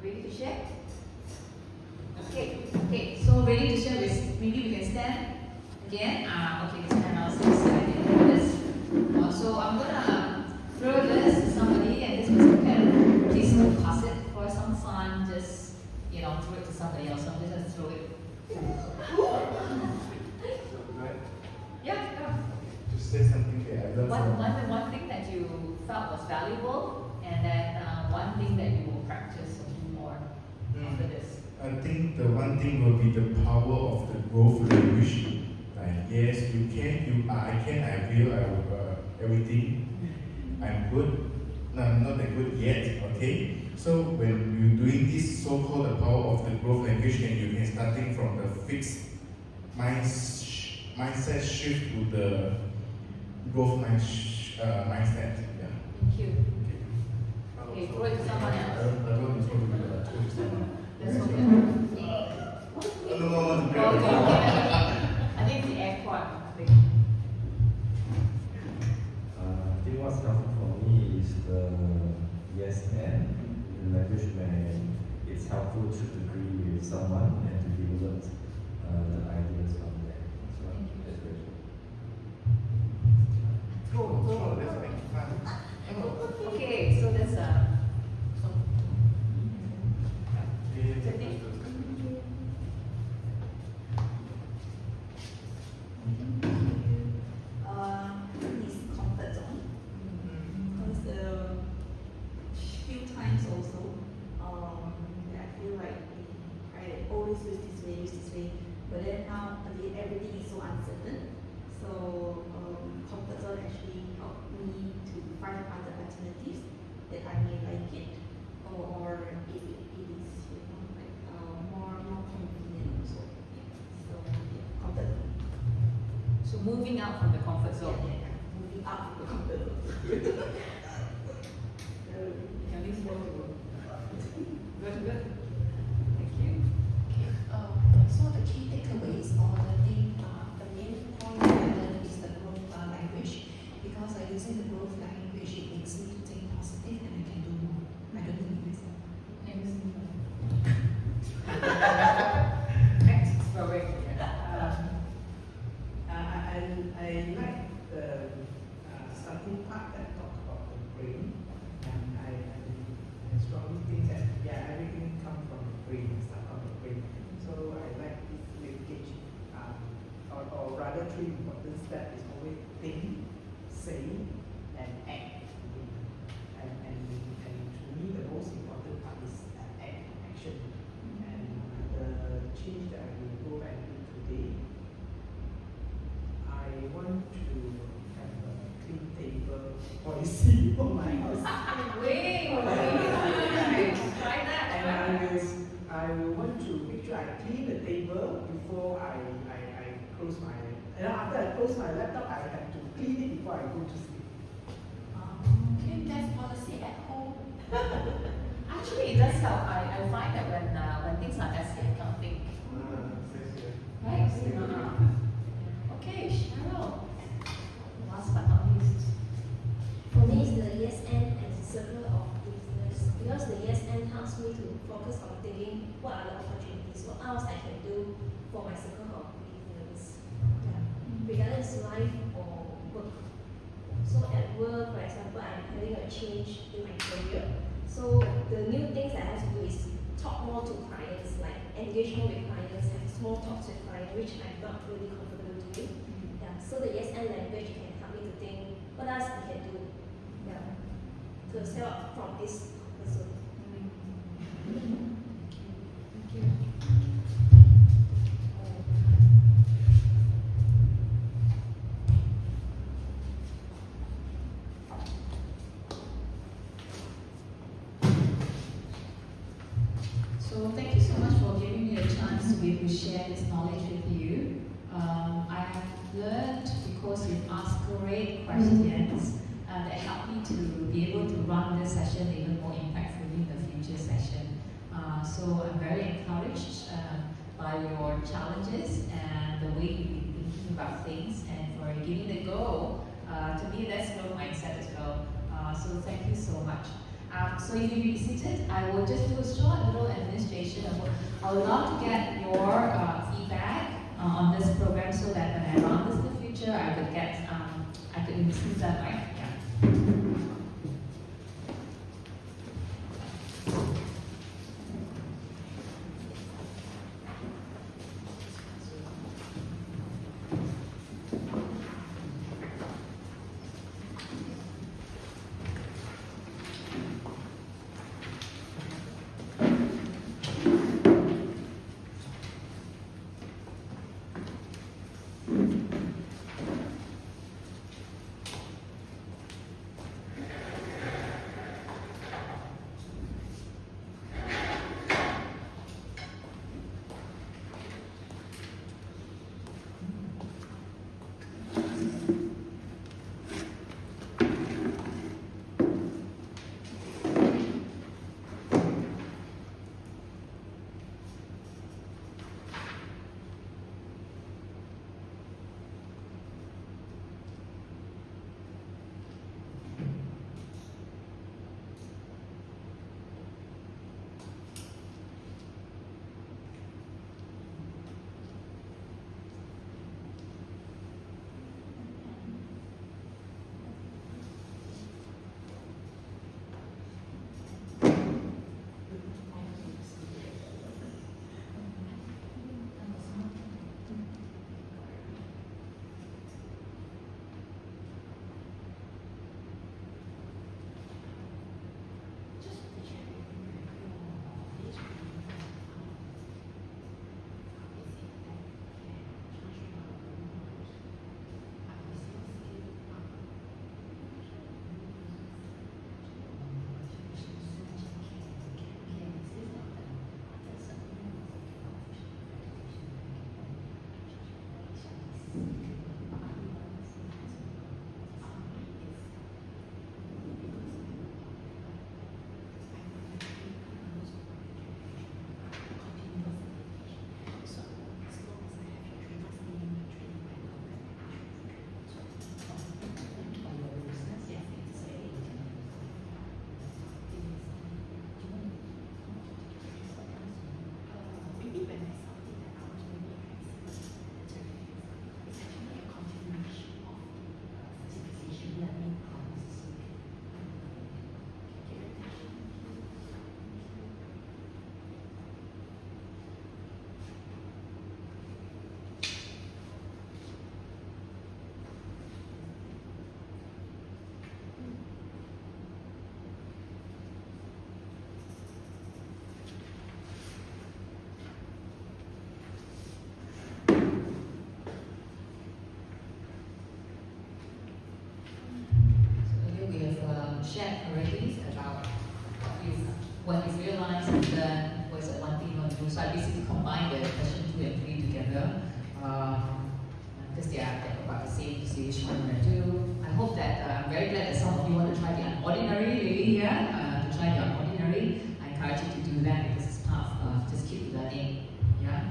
Ready to share? Okay, so ready to share with, maybe we can stand again. Okay, stand ourselves like this. So I'm gonna throw this to somebody and this person can please don't pass it for some fun, just, you know, throw it to somebody else. So I'm just gonna throw it. Yeah. Just say something that I love. One thing that you felt was valuable, and then one thing that you will practice or do more after this. I think the one thing will be the power of the growth language. Like, yes, you can, I can, I will, I will, everything. I'm good. No, I'm not that good yet, okay? So when you're doing this so-called the power of the growth language, and you can starting from the fixed mindset shift to the growth mindset. Yeah. Thank you. Okay, throw it to someone else. I don't need to do that. Let's hope I think the airport thing. I think what's helpful for me is the yes and the language when it's helpful to agree with someone and to develop the ideas from there. So that's very Go, let's make it fun. Okay, so that's His comfort zone. Because few times also, I feel like I always use this way, but then now everything is so uncertain. So comfort zone actually helped me to find other alternatives that I may like it, or if it is, you know, like more convenient also. Yeah. So comfort zone. so moving out from the comfort zone. Yeah. Moving up to the comfort zone. At least one to good. Thank you. So the key takeaways or the main point I learned is the growth language. Because by using the growth language, it makes me to think positive and I can do more. I don't limit myself. Next, Robert. I like the starting part that talk about the brain, and I strongly think that everything comes from the brain, start from the brain. So I like this linkage, or rather three important steps is always think, say, and act. And to me the most important part is action. And the change that I will go and do today, I want to have a clean table policy for my house. Wait, try that. And I will want to make sure I clean the table before I close my, and after I close my laptop, I have to clean it before I go to sleep. Clean desk policy at home. Actually, it does help. I find that when things are messy, I can't think. for my circle of influence. Yeah. Regardless life or work. So at work, for example, I'm having a change in my career. So the new things I have to do is talk more to clients, like engage more with clients, have small talks with clients, which I'm not really comfortable doing. Yeah. So the yes and language can help me to think what else I can do. Yeah. To step up from this person. So thank you so much for giving me a chance to be able to share this knowledge with you. I have learned because you've asked great questions that help me to be able to run this session even more impactfully in the future session. So I'm very encouraged by your challenges and the way you've been thinking about things and for giving it a go. To me, that's growth mindset as well. So thank you so much. So if you be seated, I will just do a short little administration. I would love to get your feedback on this program so that when I run this in the future, I could get, I could improve that, right? Yeah. Shared already about what you've realized and then what's the one thing you want to do. So I basically combined the question 2 and 3 together because they are about the same situation you want to do. I hope that I'm very glad that some of you want to try the unordinary really here. To try the unordinary, I encourage you to do that because it's part of just keep learning. Yeah.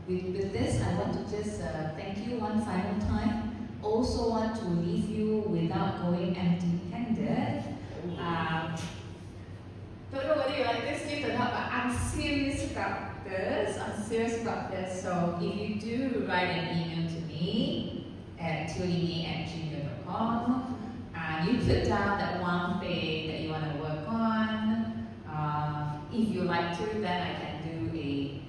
with this, I want to just thank you one final time. Also want to leave you without going empty-handed. Don't know whether you like this gift or not, but I'm serious about this. I'm serious about this. So if you do write an email to me at tulingi@gmail.com, and you put down that one thing that you want to work on, if you like to, then I can do a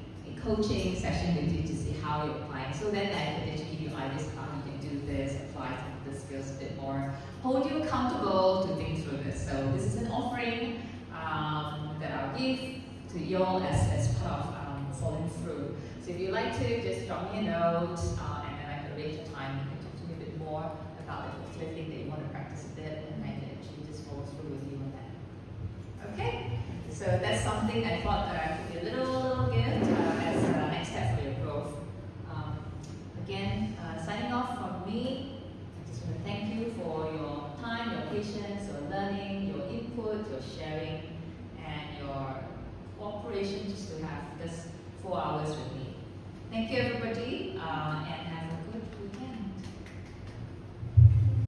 coaching session with you to see how you're applying. So then I can actually give you ideas how you can do this, apply some of the skills a bit more, hold you accountable to think through this. So this is an offering that I'll give to you all as part of following through. So if you'd like to, just drop me a note, and then I can arrange a time. You can talk to me a bit more about the particular thing that you want to practice a bit, and I can actually just follow through with you on that. Okay? So that's something I thought I could be a little gift as a next step for your growth. Again, signing off from me, I just want to thank you for your time, your patience, your learning, your input, your sharing, and your cooperation just to have this 4 hours with me. Thank you everybody, and have a